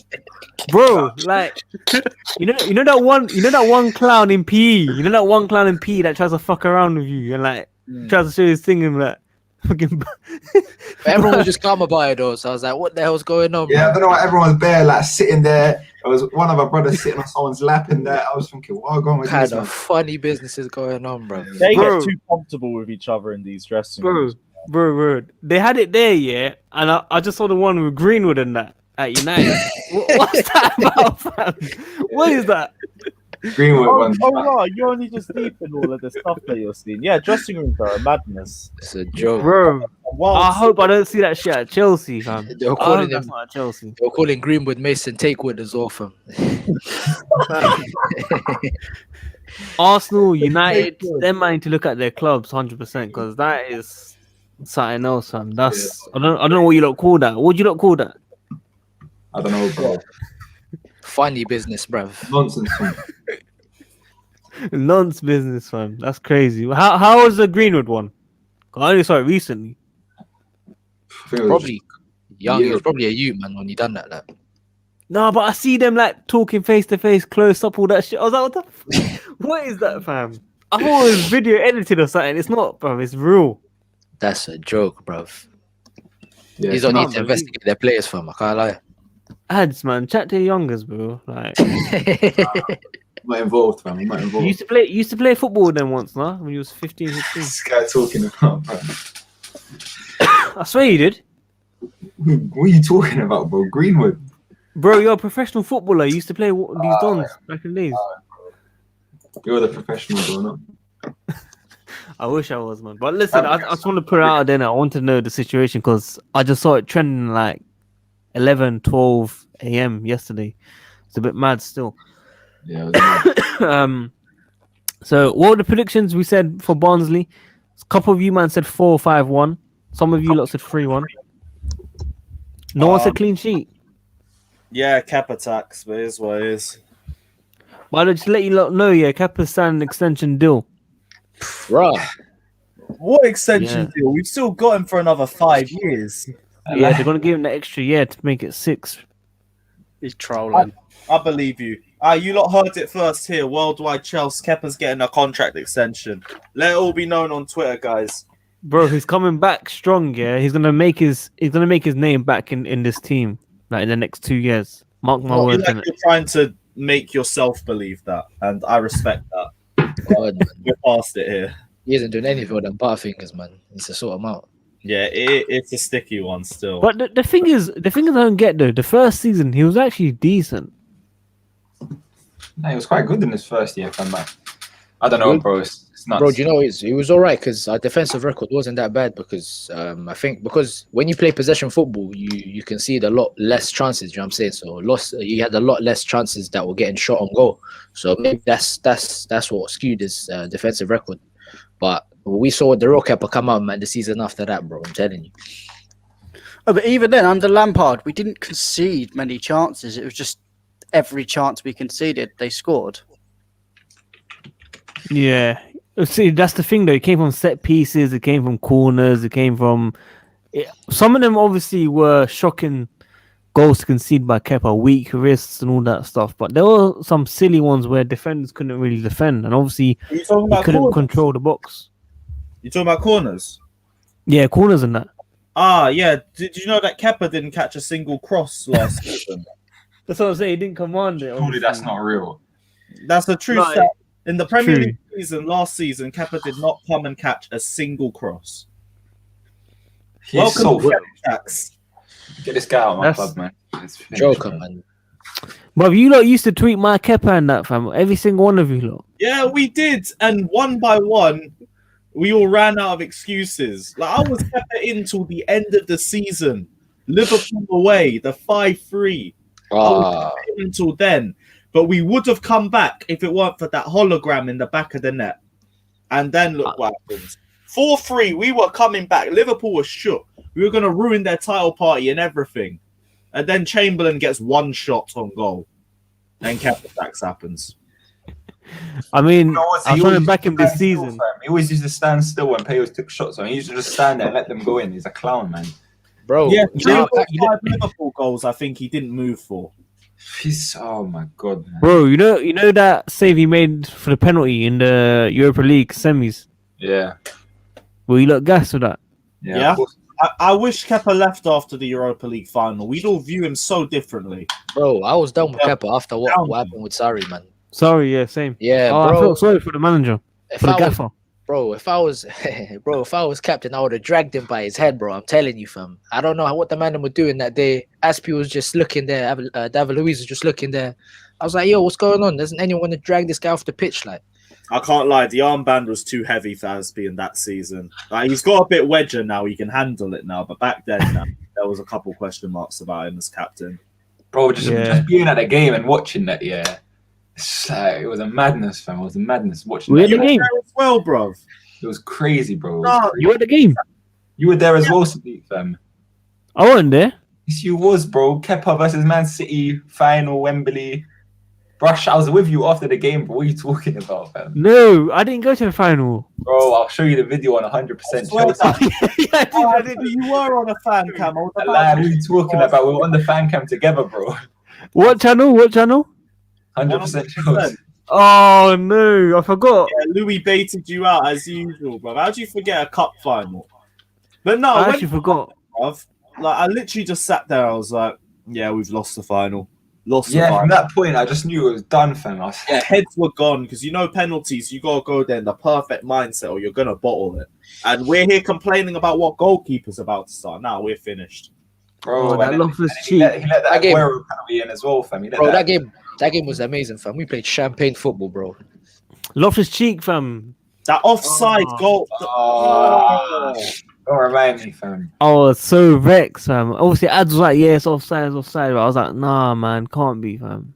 bro. Like, you know that one clown in PE. You know that one clown in PE that tries to fuck around with you and like tries to show his thing and like fucking. Everyone was just calm about it though. So I was like, what the hell's going on, Yeah, I bro? don't know why everyone's there, like sitting there. There was one of our brothers sitting on someone's lap in there. I was thinking, what going What with kind this, of man? funny business is going on, bro? they Bro. get too comfortable with each other in these dressing Bro, rooms. bro, they had it there, yeah, and I just saw the one with Greenwood and that at United. What's that about, fam? What is that? Greenwood one. No, you're only just deep in all of the stuff that you're seeing. Yeah, dressing rooms are a madness. It's a joke. Bro, Well, I hope I don't see that shit at Chelsea, fam. They were I hope calling that's him. not at Chelsea. They were calling Greenwood Mason Takewood as well, fam. Arsenal, United, they're minding to look at their clubs 100% because that is something else, fam. That's I don't know what you lot call that. What do you lot call that? I don't know, bro. Funny business, bruv. Nonsense. Man. Nonce business, fam. That's crazy. How was the Greenwood one? I only saw it recently. I think it was Probably young. Yeah. He was probably a youth man when he done that. Like. No, but I see them like talking face to face, close up, all that shit. I was like, what is that, fam? I thought it was video edited or something. It's not, bro. It's real. That's a joke, bruv. Yeah, These don't not need to believe- investigate their players, fam. I can't lie. Ads, man. Chat to your youngers, bro. Like, I'm not involved, fam. I'm not you involved. used to play football with them once, no? When you was 15, 16. This guy talking about, bro. I swear you did. What are you talking about, bro? Greenwood. Bro, you're a professional footballer. You used to play these dons back in the days. You're the professional, bro. No? I wish I was, man. But listen, I just want to put it out there now. I want to know the situation because I just saw it trending like 11, 12 a.m. yesterday. It's a bit mad still. Yeah. It was mad. So what were the predictions we said for Barnsley? A couple of you man said 4-5-1. Some of you lot said 3-1. No one said clean sheet. Yeah, cap attacks, but it is what it is. But I'll just let you lot know, yeah, Kepa signed an extension deal. Bruh. What extension Yeah. deal? We've still got him for another 5 years. Yeah, they're gonna give him the extra year to make it 6. He's trolling. I believe you. You lot heard it first here. Worldwide Chelsea. Kepa's getting a contract extension. Let it all be known on Twitter, guys. Bro, he's coming back strong, yeah. He's gonna make his name back in this team, like in the next 2 years. Mark my I feel words. like innit? you're trying to make yourself believe that, and I respect that. God, man. We're past it here. He isn't doing anything with them butterfingers, man. He's to sort them out. Yeah, it's a sticky one still. But the thing is, I don't get though. The first season, he was actually decent. No, he was quite good in his first year, fam. Man. I don't know, bro. It's nuts. Bro, do you know he was all right because our defensive record wasn't that bad because I think because when you play possession football, you concede a lot less chances. You know what I'm saying? So you had a lot less chances that were getting shot on goal. So maybe that's what skewed his defensive record. But we saw the real Kepa come out, man, the season after that, bro. I'm telling you. Oh, but even then, under Lampard, we didn't concede many chances. It was just every chance we conceded, they scored. Yeah. See, that's the thing though. It came from set pieces. It came from corners. It came from. Some of them obviously were shocking goals to concede by Kepa, weak wrists and all that stuff. But there were some silly ones where defenders couldn't really defend, and obviously Are you talking he about couldn't corners? control the box. You talking about corners? Yeah, corners and that. Yeah. Did you know that Kepa didn't catch a single cross last season? That's what I'm saying. He didn't command it. Surely obviously. that's not real. That's a true No, stat. In the Premier true. League season, last season, Kepa did not come and catch a single cross. He's Welcome so to good. Attacks. Get this guy out of my That's- club, man. It's finished, Joker, bro. man. But you lot used to tweet my Kepa and that, fam. Every single one of you lot. Yeah, we did. And one by one, we all ran out of excuses. Like, I was Kepa in till the end of the season. Liverpool away, the 5-3. Ah, Until then. But we would have come back if it weren't for that hologram in the back of the net. And then look what happened. 4-3, we were coming back. Liverpool was shook. We were going to ruin their title party and everything. And then Chamberlain gets one shot on goal. And Kepa happens. I mean, You know what? I was He trying to always back him used to this stand still, season. fam. He always used to stand still when players took shots on him. He used to just stand there and let them go in. He's a clown, man. bro. Yeah, you three know, of those 5 Liverpool goals I think he didn't move for. He's oh my god, man. Bro, you know that save he made for the penalty in the Europa League semis? Yeah. Well, you look gassed with that. Yeah. Of course. I wish Kepa left after the Europa League final. We'd all view him so differently. bro, I was done with Yeah. Kepa after what happened with Sarri, man. Sorry, yeah, same. Yeah, I bro. felt sorry for the manager, If for the I was, gaffer. bro, if I was captain, I would have dragged him by his head, bro. I'm telling you, fam. I don't know what the man were doing that day. Aspi was just looking there. David Luiz was just looking there. I was like, yo, what's going on? Doesn't anyone want to drag this guy off the pitch? Like, I can't lie, the armband was too heavy for Azpi in that season. Like, he's got a bit wedger now, he can handle it now, but back then there was a couple question marks about him as captain. Bro, just Yeah. being at the game and watching that, yeah. It's like, it was a madness, fam. It was a madness watching We that. had the game. There as well, bruv. It was crazy, bro. It was No, crazy. You at the game? You were there as well, Sadiq, fam. I wasn't there. Yes, you was, bro. Kepa versus Man City, final, Wembley. Brush, I was with you after the game, bro. What are you talking about, fam? No, I didn't go to the final. Bro, I'll show you the video on 100% Chelsea. Yeah, I did. You were on a fan cam. I was What about are you talking about? We were on the fan cam together, bro. What channel? 100% Chelsea. Oh no, I forgot. Yeah, Louis baited you out as usual, bro. How do you forget a cup final? But no, I when actually forgot. bruv, like I literally just sat there. I was like, "Yeah, we've lost the final. Lost the Yeah, final." from that point, I just knew it was done, fam. I was Yeah, heads were gone because you know penalties. You gotta go there in the perfect mindset, or you're gonna bottle it. And we're here complaining about what goalkeeper's about to start. Now we're finished. bro, that and Loftus he let cheek. that game. Aguero penalty in as well, fam. He let Bro, that game was amazing, fam. We played champagne football, bro. Loftus cheek, fam. That offside Oh. goal. Oh, don't remind me, fam. I was so vexed, fam. Obviously, Ads was like, yeah, it's offside, but I was like, nah, man, can't be, fam.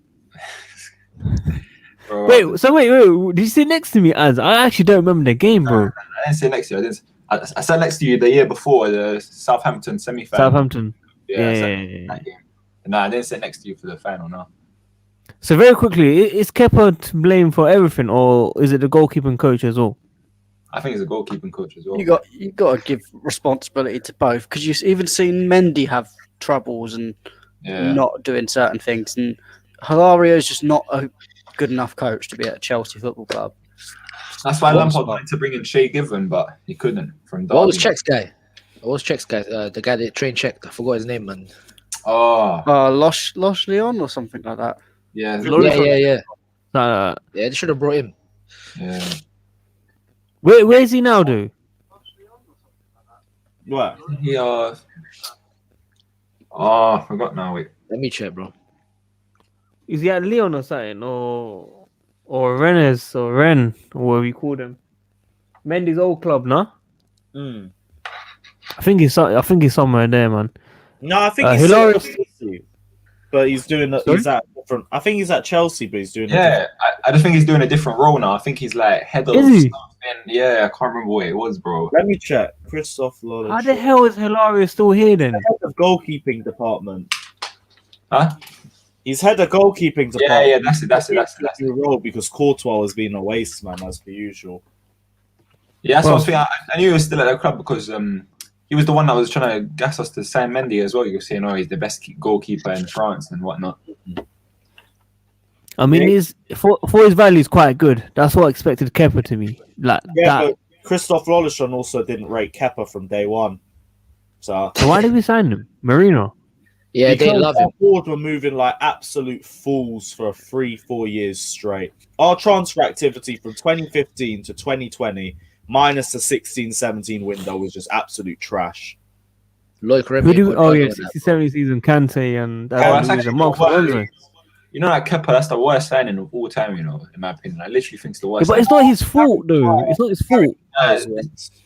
Bro, Wait, did you sit next to me, Ads? I actually don't remember the game, bro. I didn't sit next to you. I sat next to you the year before the Southampton semi-final. Southampton. Yeah, I sat Yeah. that game. No, I didn't sit next to you for the final, no. So very quickly, is Kepa to blame for everything, or is it the goalkeeping coach as well? I think he's a goalkeeping coach as well. You got to give responsibility to both because you've even seen Mendy have troubles and Yeah. not doing certain things, and Hilario is just not a good enough coach to be at Chelsea Football Club. That's why Lampard wanted to bring in Shea Given, but he couldn't from Derby. What was Czech's guy? The guy that trained Czech. I forgot his name, man. Oh, Losh Leon or something like that. yeah. Yeah. Uh, Yeah, they should have brought him. Yeah. where's he now, dude? What? He, oh, I forgot now. Wait. Let me check, bro. Is he at Leon or something, or Rennes or Ren, or whatever you call them? Mendy's old club, no? Mm. I think he's somewhere there, man. No, I think he's Hilario- still at Chelsea, but he's doing. He's at different. I think he's at Chelsea, but he's doing. Yeah, I just think he's doing a different role now. I think he's like head of Is he? something. Yeah, I can't remember what it was, bro. Let me check. Christoph Lola. How the hell is Hilario still here then? Head of goalkeeping department. Huh? He's head of goalkeeping department. Yeah, that's it. New role because Courtois has been a waste man as per usual. Yeah, that's Well- what I was thinking. I knew he was still at the club because he was the one that was trying to gas us to sign Mendy as well. You were saying, oh, he's the best goalkeeper in France and whatnot. I mean, he's for his value, is quite good. That's what I expected Kepa to be like. Yeah, that. but Christoph Rollerson also didn't rate Kepa from day one. So why did we sign him, Marino? Yeah, they because love our him. board were moving like absolute fools for 3-4 years straight. Our transfer activity from 2015 to 2020, minus the 16-17 window, was just absolute trash. Loic Who Remy. do? Oh yeah, 60-70 season Kante and that's Luis actually and Marcos not bad. Alonso. You know, like Kepa, that's the worst signing of all time. You know, in my opinion, I literally think it's the Yeah, worst. but it's not his fault though. It's not his fault.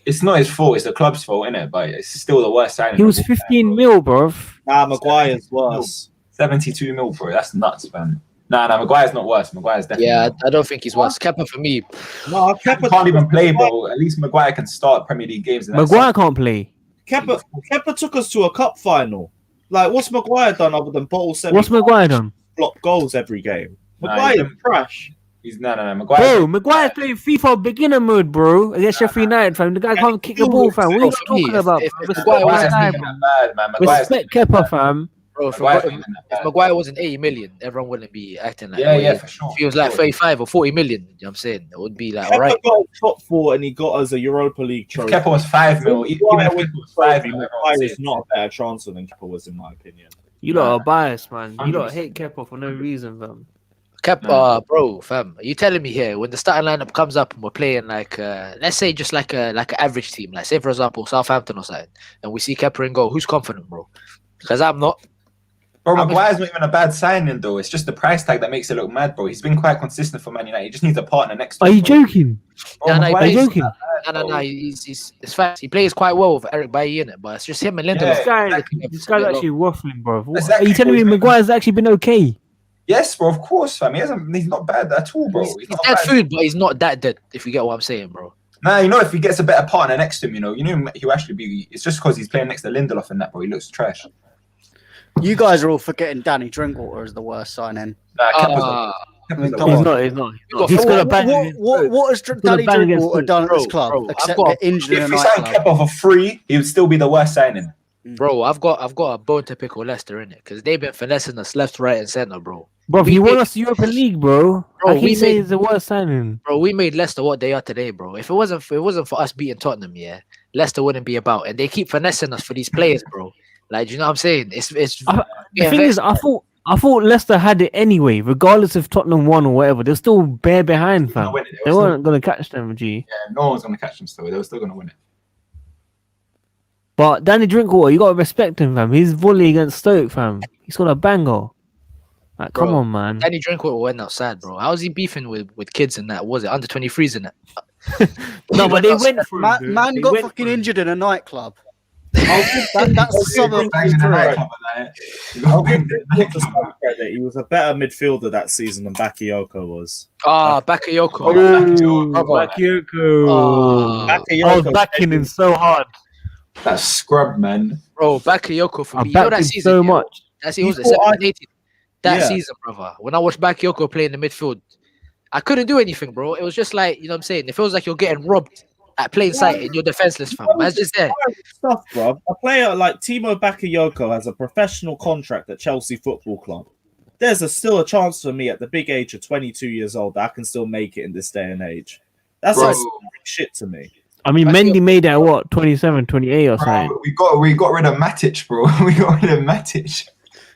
It's not his fault. It's the club's fault, innit? But it's still the worst signing. He was of all time, 15 bro. mil, bro. Nah, Maguire's worse. 72 mil, bro. That's nuts, man. Nah, Maguire's not worse. Maguire's definitely. Yeah, not. I don't think he's worse. Kepa for me. No, He can't even play, bro. At least Maguire can start Premier League games. And that's Maguire can't play. Kepa took us to a cup final. Like, what's Maguire done other than bottle seven? What's Maguire done? Block goals every game. Nah, Maguire's trash. He's no. Maguire. Bro, Maguire's playing FIFA beginner mode, bro. Against Sheffield United, fam. The guy can't kick a ball, fam. What are you For me, talking about? if Respect Maguire my Maguire's guy, not even bro. that bad, man. Maguire's Respect Kepa, fam. Bro, Maguire's not even that if bad. Maguire wasn't 80 million, everyone wouldn't be acting like Yeah, that. for sure. If he was like 35 or 40 million, you know what I'm saying? It would be like, Kepa all right. got top 4 and he got us a Europa League If trophy. Kepa was 5 mil, even if Kepa was 5 mil, Maguire is not a better transfer than Kepa was, in my opinion. You lot are biased, man. You 100%. lot hate Kepa for no reason, fam. Bro, fam, are you telling me here when the starting lineup comes up and we're playing like, let's say just like an average team, like say for example Southampton or something, and we see Kepa in goal, who's confident, bro? Because I'm not. Bro, Maguire's not even a bad signing, though. It's just the price tag that makes it look mad, bro. He's been quite consistent for Man United. He just needs a partner next to Are him. you bro. joking? Bro, No, Are you Maguire's joking? not bad, No, bro. he's fast. He plays quite well with Eric Bailly in it, but it's just him and Lindelof. Yeah, This guy, exactly. this guy's actually waffling, bro. What, Exactly, are you telling me bro. Maguire's actually been okay? Yes, bro, of course, fam. He's not bad at all, bro. He's not dead bad. food, but he's not that dead. If you get what I'm saying, bro. Nah, you know, if he gets a better partner next to him, he'll actually be. It's just because he's playing next to Lindelof and that, bro. He looks trash. You guys are all forgetting Danny Drinkwater as the worst signing. Kepa's come He's on. not. He's not. got He's got a What, bang. what has Danny bang against Drinkwater Stoke. done at this Bro, club bro, except I've got- get injured in a If we signed nightclub? Kepa for free, he would still be the worst signing. Bro, I've got a bone to pick with Leicester in it because they've been finessing us left, right, and center, bro. Bro, We he won made- us the Europa League, bro. Bro, How can we you say made- he's the worst signing? Bro, we made Leicester what they are today, bro. If it wasn't for us beating Tottenham, yeah, Leicester wouldn't be about. And they keep finessing us for these players, bro. Like, you know what I'm saying? It's The thing is, I thought Leicester had it anyway, regardless if Tottenham won or whatever. They're still bare behind, fam. Win it. They weren't gonna catch them, G. Yeah, no one's gonna catch them still. They were still gonna win it. But Danny Drinkwater, you gotta respect him, fam. His volley against Stoke, fam. He's got a banger. Like, come Bro, on, man. Danny Drinkwater went outside, bro. How's he beefing with kids in that? Was it under 23s in it? No, but they went for him. dude. Man They got went fucking for him. injured in a nightclub. That's the sum of Banging his the career. nightclub, like, you I'll gotta give bang the Drinkwater nightclub. some credit. He was a better midfielder that season than Bakayoko was. Bakayoko. Ooh, Brother. Bakayoko. Oh. I was Bakayoko, backing him so hard. That scrub, man. Bro, Bakayoko for I me. You know backed that him season? so yeah? much. That season was You it thought 17, 18? That Yeah. season, brother. When I watched Bakayoko play in the midfield, I couldn't do anything, bro. It was just like, you know what I'm saying? It feels like you're getting robbed at plain sight and you're defenseless, fam. That's just there. stuff, bro. A player like Timo Bakayoko has a professional contract at Chelsea Football Club. There's still a chance for me at the big age of 22 years old that I can still make it in this day and age. That's Bro. like shit to me. I mean, Mendy made it at what, 27, 28 or something. Bro, we got rid of Matic, bro. We got rid of Matic.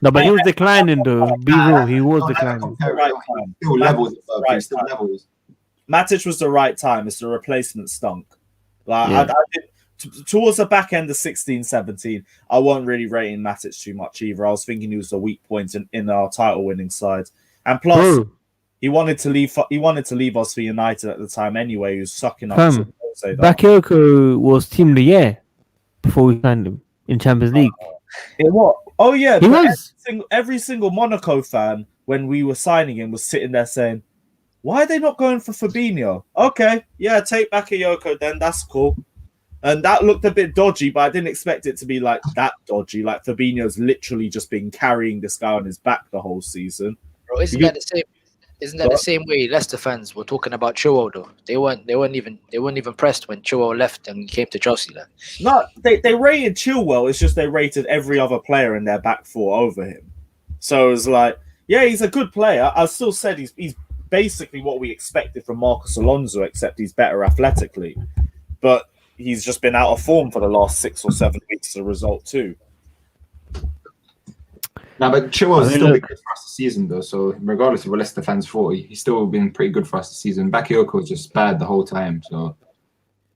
No, but he was declining though. Be real, he was Don't let declining. compare it. Right He time. Still levels, bro. Right He still time. levels. Matic was the right time. It's the replacement stunk. Like Yeah. I did, towards the back end of 16-17, I wasn't really rating Matic too much either. I was thinking he was the weak point in our title winning side. And plus, Bro, he wanted to leave. He wanted to leave us for United at the time anyway. He was sucking up. Fam, to Jose though. Bakayoko was team of the year before we signed him in Champions League. In what? Oh yeah, He but was. every single Monaco fan when we were signing him was sitting there saying, "Why are they not going for Fabinho?" Okay, yeah, take Bakayoko then. That's cool. And that looked a bit dodgy, but I didn't expect it to be like that dodgy. Like Fabinho's literally just been carrying this guy on his back the whole season. Bro, isn't that the same? Isn't that the same way Leicester fans were talking about Chilwell though? They weren't even pressed when Chilwell left and came to Chelsea. Like. No, they rated Chilwell. It's just they rated every other player in their back four over him. So it was like, yeah, he's a good player. I still said he's basically what we expected from Marcos Alonso, except he's better athletically. But he's just been out of form for the last 6 or 7 weeks as a result too. Nah, but Chilwell's I mean, still been look. good for us this season, though. So regardless of what Leicester fans thought, he's still been pretty good for us this season. Bakayoko was just bad the whole time. So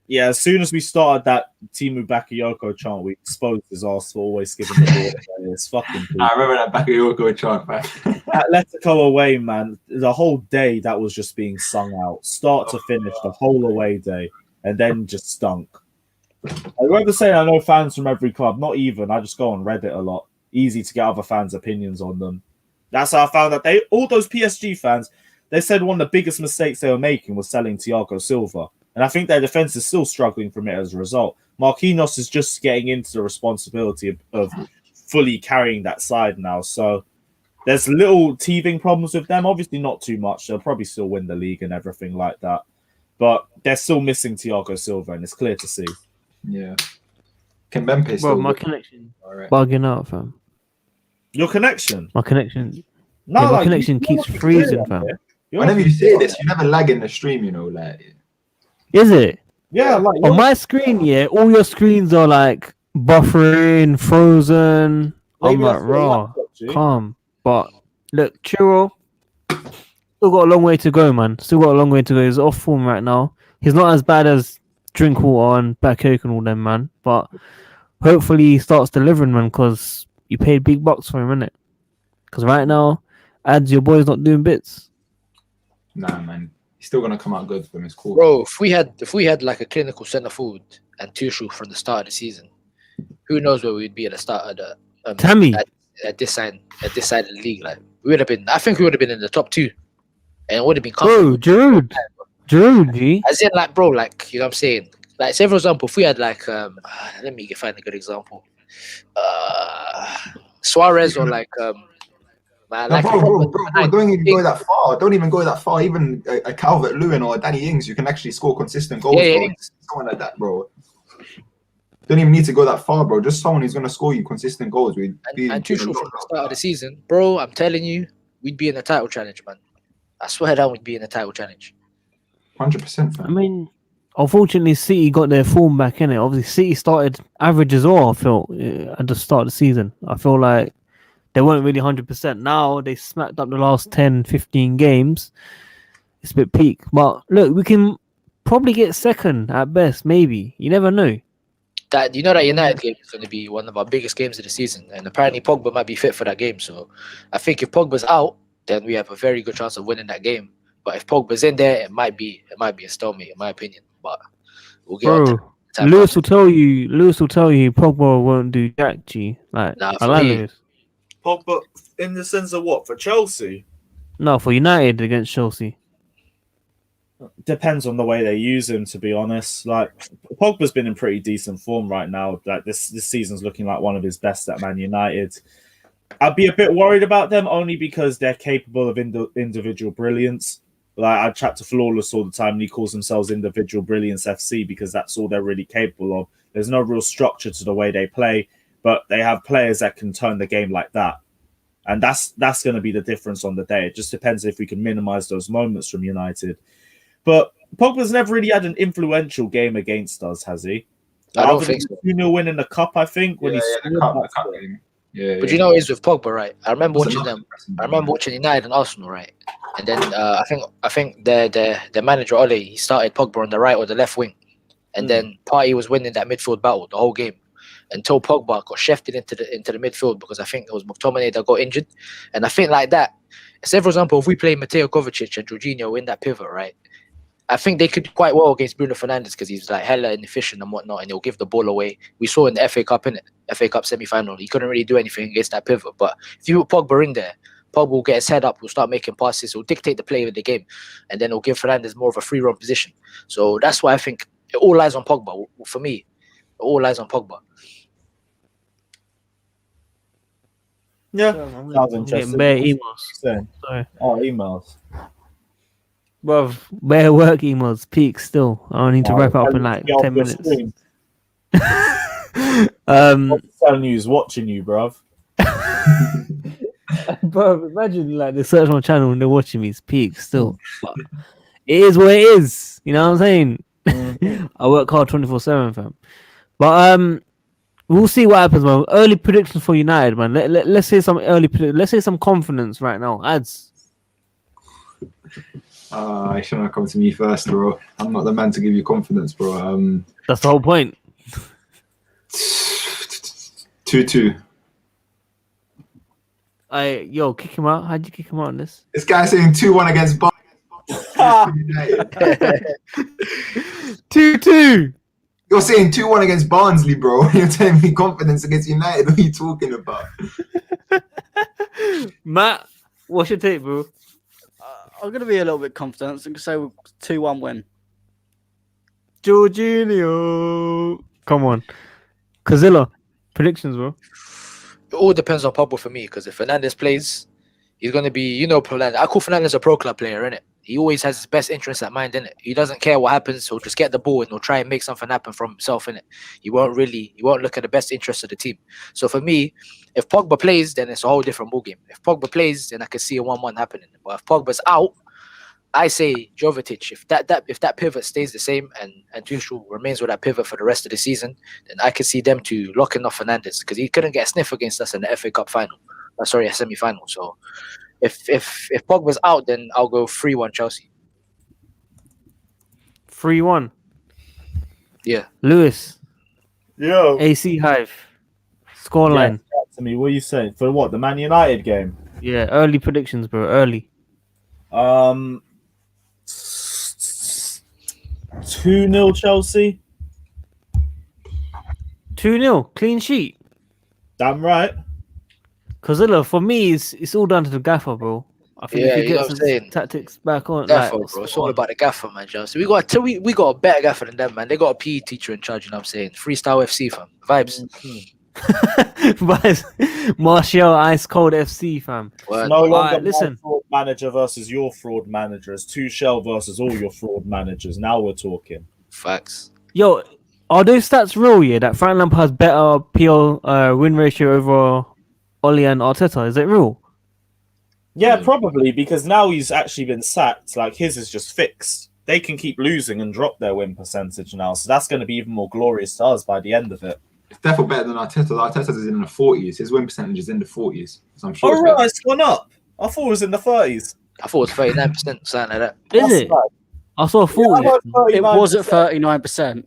Yeah, as soon as we started that Timu Bakayoko chant, we exposed his ass for always giving the ball away. It's fucking cool. I remember that Bakayoko chant, man. Atletico away, man. The whole day that was just being sung out, start to finish, the whole away day, and then just stunk. I remember saying I know fans from every club, not even. I just go on Reddit a lot. Easy to get other fans' opinions on them. That's how I found that all those PSG fans, they said one of the biggest mistakes they were making was selling Thiago Silva. And I think their defense is still struggling from it as a result. Marquinhos is just getting into the responsibility of fully carrying that side now. So there's little teething problems with them. Obviously not too much. They'll probably still win the league and everything like that. But they're still missing Thiago Silva, and it's clear to see. Yeah. Kimpembe Bro, still my good. connection All right. bugging out, fam. Your connection. My connection. No, Yeah, my like, connection you're keeps not freezing, clear, fam. yeah? You're Whenever not you say clear. this, you never lag in the stream, you know, like Is it? Yeah, like On my screen, yeah, all your screens are like buffering, frozen. I'm like, raw, calm. But look, Chiro, still got a long way to go, man. Still got a long way to go. He's off form right now. He's not as bad as Drinkwater and Bakayoko and all them, man. But hopefully he starts delivering, man, because you paid big bucks for him, innit? Because right now, ads, your boy's not doing bits. nah, man. He's still gonna come out good for him. It's cool. Bro, if we had like a clinical centre forward and Tuchel from the start of the season, who knows where we'd be at the start of the Tammy. at this side of the league. Like we would have been, I think we would have been in the top 2, and it would have been Bro, comfortable. Giroud, G. As in, like, bro, like, you know what I'm saying? Like, say, for example, if we had, like, let me find a good example. Suarez or like man, No, like bro, don't even go that far. Don't even go that far. Even a Calvert-Lewin or a Danny Ings, you can actually score consistent goals, Yeah, bro. Someone like that, bro. Don't even need to go that far, bro. Just someone who's gonna score you consistent goals. And Tuchel from the start of the season, bro, I'm telling you, we'd be in the title challenge, man. I swear down, we'd be in the title challenge. 100%. I mean, unfortunately, City got their form back in it. Obviously, City started average as well. I felt at the start of the season. I feel like they weren't really 100%. Now they smacked up the last 10, 15 games. It's a bit peak. But look, we can probably get second at best, maybe. You never know. That United game is going to be one of our biggest games of the season, and apparently Pogba might be fit for that game. So I think if Pogba's out, then we have a very good chance of winning that game. But if Pogba's in there, it might be a stalemate, in my opinion. But we'll get on to that. Lewis will tell you Pogba won't do jack, G. Like, Nah, I for like me- Lewis. Pogba, in the sense of what? For Chelsea? No, for United against Chelsea. Depends on the way they use him, to be honest. Like, Pogba's been in pretty decent form right now. Like this season's looking like one of his best at Man United. I'd be a bit worried about them only because they're capable of individual brilliance. Like, I chat to Flawless all the time, and he calls themselves Individual Brilliance FC because that's all they're really capable of. There's no real structure to the way they play, but they have players that can turn the game like that. And that's going to be the difference on the day. It just depends if we can minimize those moments from United. But Pogba's never really had an influential game against us, has he? I don't think so. 2-0 win in the cup, I think. When the cup game. Yeah, But you know, it's with Pogba, right? I remember That's watching another them. pressing I remember watching United and Arsenal, right? And then I think the manager Ole, he started Pogba on the right or the left wing, and then Partey was winning that midfield battle the whole game until Pogba got shifted into the midfield because I think it was McTominay that got injured, and I think like that. Say for example, if we play Mateo Kovacic and Jorginho in that pivot, right? I think they could do quite well against Bruno Fernandes because he's like hella inefficient and whatnot, and he'll give the ball away. We saw in the FA Cup, FA Cup semi-final, he couldn't really do anything against that pivot. But if you put Pogba in there, Pogba will get his head up, will start making passes, will dictate the play of the game, and then he'll give Fernandes more of a free run position. So that's why I think it all lies on Pogba. For me, it all lies on Pogba. Yeah, I'm sounds getting interesting. bare emails. Sorry. Oh, emails. Bruv, bare work emails, peak still. I need to wrap it up in like Get off 10 your minutes. screen. Telling you is watching you, bruv. Bro, imagine like they search my channel and they're watching me. It's peak still. But it is what it is. You know what I'm saying? I work hard 24/7, fam. But we'll see what happens, man. Early predictions for United, man. Let's say some let's say some confidence right now. Ads. You shouldn't have come to me first, bro. I'm not the man to give you confidence, bro. That's the whole point. 2-2. Yo, kick him out. How'd you kick him out on this? This guy's saying 2-1 against Barnsley. 2-2. You're saying 2-1 against Barnsley, bro. You're telling me confidence against United. What are you talking about? Matt, what's your take, bro? I'm going to be a little bit confident. I'm going to say 2-1 win. Jorginho. Come on. Kazilla, predictions, bro. It all depends on Pogba for me because if Fernandes plays, he's going to be, Fernandes. I call Fernandes a pro club player, innit? He always has his best interests at mind, innit? He doesn't care what happens. He'll just get the ball and he'll try and make something happen from himself, innit? He won't look at the best interests of the team. So for me, if Pogba plays, then it's a whole different ballgame. If Pogba plays, then I can see a 1-1 happening. But if Pogba's out, I say Jovetic. If that pivot stays the same and Tuchel remains with that pivot for the rest of the season, then I can see them two locking off Fernandes because he couldn't get a sniff against us in the FA Cup final. A semi-final. So if Pogba's out, then I'll go 3-1 Chelsea. 3-1. Yeah. Lewis. Yo. AC Hive. Scoreline. Yeah, to me, what are you saying? For what? The Man United game? Yeah, early predictions, bro. Early. 2-0 Chelsea. 2-0. Clean sheet. Damn right. Kazilla, for me, it's all down to the gaffer, bro. I think if he you know gets what I'm saying? his tactics back on, Gaffer, bro. It's all about the gaffer, man, Chelsea. We got a better gaffer than them, man. They got a PE teacher in charge, you know what I'm saying? Freestyle FC, fam. Vibes. But Martial Ice Cold FC, fam. Word. No longer Alright, my listen. fraud manager versus your fraud manager. It's Tuchel versus all your fraud managers. Now we're talking. Facts. Yo, are those stats real? Yeah, that Frank Lampard has better PL win ratio over Oli and Arteta. Is it real? Yeah, probably, because now he's actually been sacked. Like, his is just fixed. They can keep losing and drop their win percentage now. So that's going to be even more glorious to us by the end of it. It's definitely better than Arteta. Arteta's is in the 40s. His win percentage is in the 40s. So I'm sure. Oh, right, it's gone up. I thought it was in the 30s. I thought it was 39%, something like that. Is it? I saw 40. It was at 39%.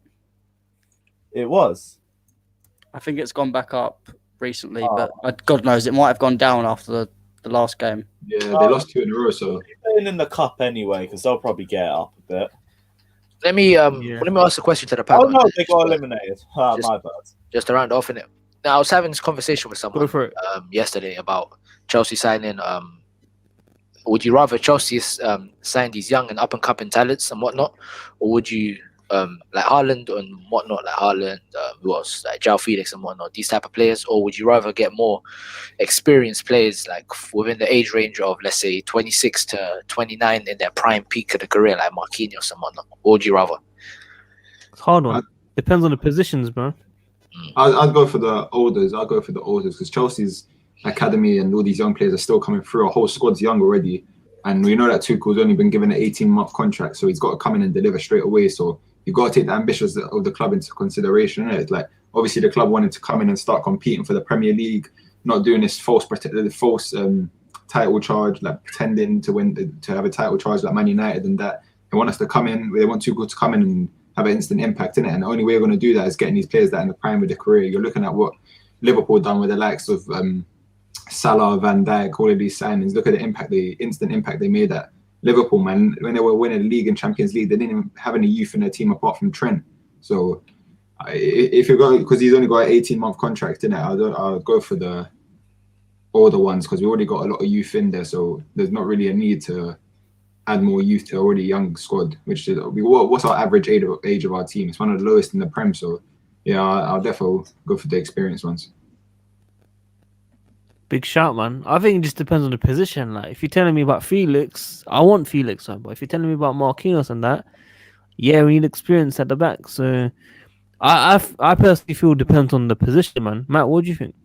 It was. I think it's gone back up recently, but God knows it might have gone down after the last game. Yeah, they lost 2 in a row. So Playing in the cup anyway, because they'll probably get it up a bit. Let me ask a question to the panel. Oh no, they got eliminated. My bad. Just to round off in it. Now, I was having this conversation with Go someone for it. yesterday about Chelsea signing. Would you rather Chelsea sign these young and up and coming talents and whatnot, or would you like Haaland and whatnot, like Haaland, who else, like João Felix and whatnot, these type of players, or would you rather get more experienced players like within the age range of, let's say, 26 to 29 in their prime peak of the career, like Marquinhos and whatnot? What would you rather? It's a hard one. Depends on the positions, bro. I'd go for the olders. I'll go for the olders because Chelsea's academy and all these young players are still coming through. Our whole squad's young already. And we know that Tuchel's only been given an 18-month contract, so he's got to come in and deliver straight away. So you've got to take the ambitions of the club into consideration. Innit? It's like, obviously, the club wanted to come in and start competing for the Premier League, not doing this false title charge, like pretending to win, to have a title charge like Man United and that. They want us to come in, they want Tuchel to come in and have an instant impact in it. And the only way we're going to do that is getting these players that are in the prime of their career. You're looking at what Liverpool done with the likes of Salah, Van Dijk, all of these signings. Look at the instant impact they made at Liverpool, man. When they were winning the league and Champions League, they didn't even have any youth in their team apart from Trent. So if you go, because he's only got an 18-month contract in it, I'll go for the older ones because we already got a lot of youth in there. So there's not really a need to add more youth to already young squad. Which is what's our average age of our team? It's one of the lowest in the Prem. So yeah, I'll definitely go for the experienced ones. Big shout, man. I think it just depends on the position. Like, if you're telling me about Felix, I want Felix, man. But if you're telling me about Marquinhos and that, yeah, we need experience at the back. So I personally feel it depends on the position, man. Matt, what do you think?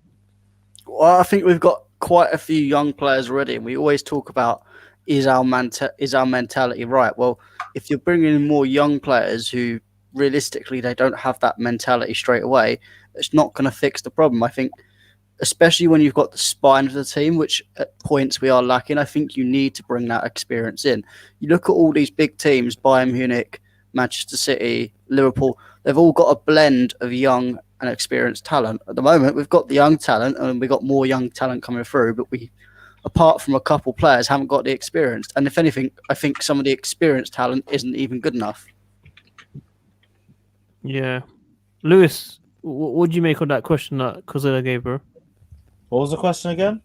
Well, I think we've got quite a few young players already, and we always talk about is our mentality right? Well, if you're bringing in more young players who realistically they don't have that mentality straight away, it's not going to fix the problem. I think, especially when you've got the spine of the team, which at points we are lacking, I think you need to bring that experience in. You look at all these big teams, Bayern Munich, Manchester City, Liverpool, they've all got a blend of young and experienced talent. At the moment, we've got the young talent and we've got more young talent coming through, but we, apart from a couple players, haven't got the experience. And if anything, I think some of the experienced talent isn't even good enough. Yeah. Lewis, what do you make of that question that Kozilla gave, bro? What was the question again?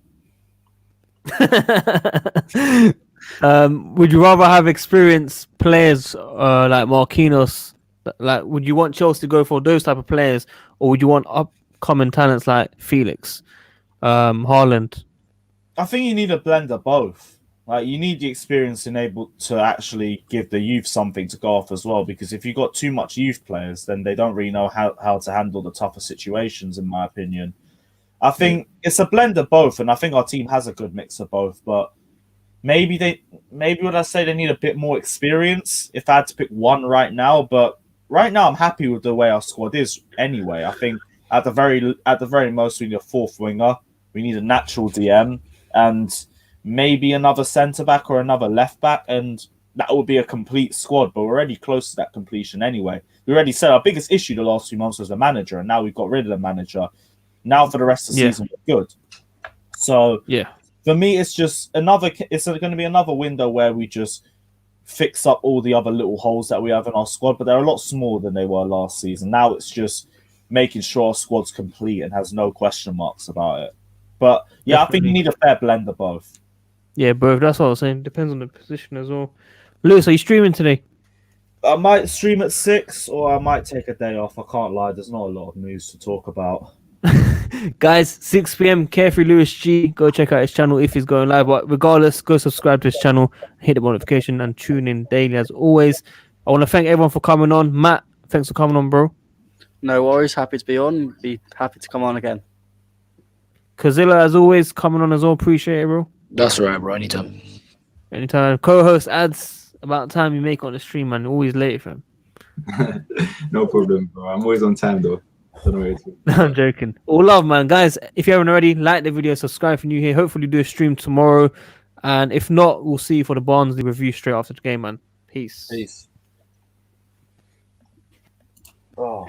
Would you rather have experienced players like Marquinhos? Like, would you want Chelsea to go for those type of players, or would you want upcoming talents like Felix, Haaland? I think you need a blend of both. Like, you need the experience and able to actually give the youth something to go off as well. Because if you've got too much youth players, then they don't really know how to handle the tougher situations, in my opinion. I think it's a blend of both, and I think our team has a good mix of both. But maybe would I say they need a bit more experience if I had to pick one right now. But right now, I'm happy with the way our squad is. Anyway, I think at the very most, we need a fourth winger. We need a natural DM, and maybe another centre back or another left back, and that would be a complete squad. But we're already close to that completion anyway. We already said our biggest issue the last 2 months was the manager, and now we've got rid of the manager. Now for the rest of the season, we're good. So yeah, for me, it's just another. It's going to be another window where we just fix up all the other little holes that we have in our squad, but they're a lot smaller than they were last season. Now it's just making sure our squad's complete and has no question marks about it. But yeah, definitely. I think you need a fair blend of both. Yeah, bro, that's what I was saying. Depends on the position as well. Lewis, are you streaming today? I might stream at 6, or I might take a day off. I can't lie. There's not a lot of news to talk about. Guys, 6 p.m. Carefreelewis G. Go check out his channel if he's going live. But regardless, go subscribe to his channel, hit the notification, and tune in daily as always. I want to thank everyone for coming on. Matt, thanks for coming on, bro. No worries. Happy to be on. Be happy to come on again. Kazilla, as always, coming on as well. Appreciate it, bro. That's right, bro. Anytime. Anytime. Co-host ads about time you make on the stream, man. Always late, fam. No problem, bro. I'm always on time, though. Don't know where to. I'm joking. All love, man. Guys, if you haven't already, like the video, subscribe if you're new here. Hopefully do a stream tomorrow. And if not, we'll see you for the Barnsley review straight after the game, man. Peace. Peace. Oh.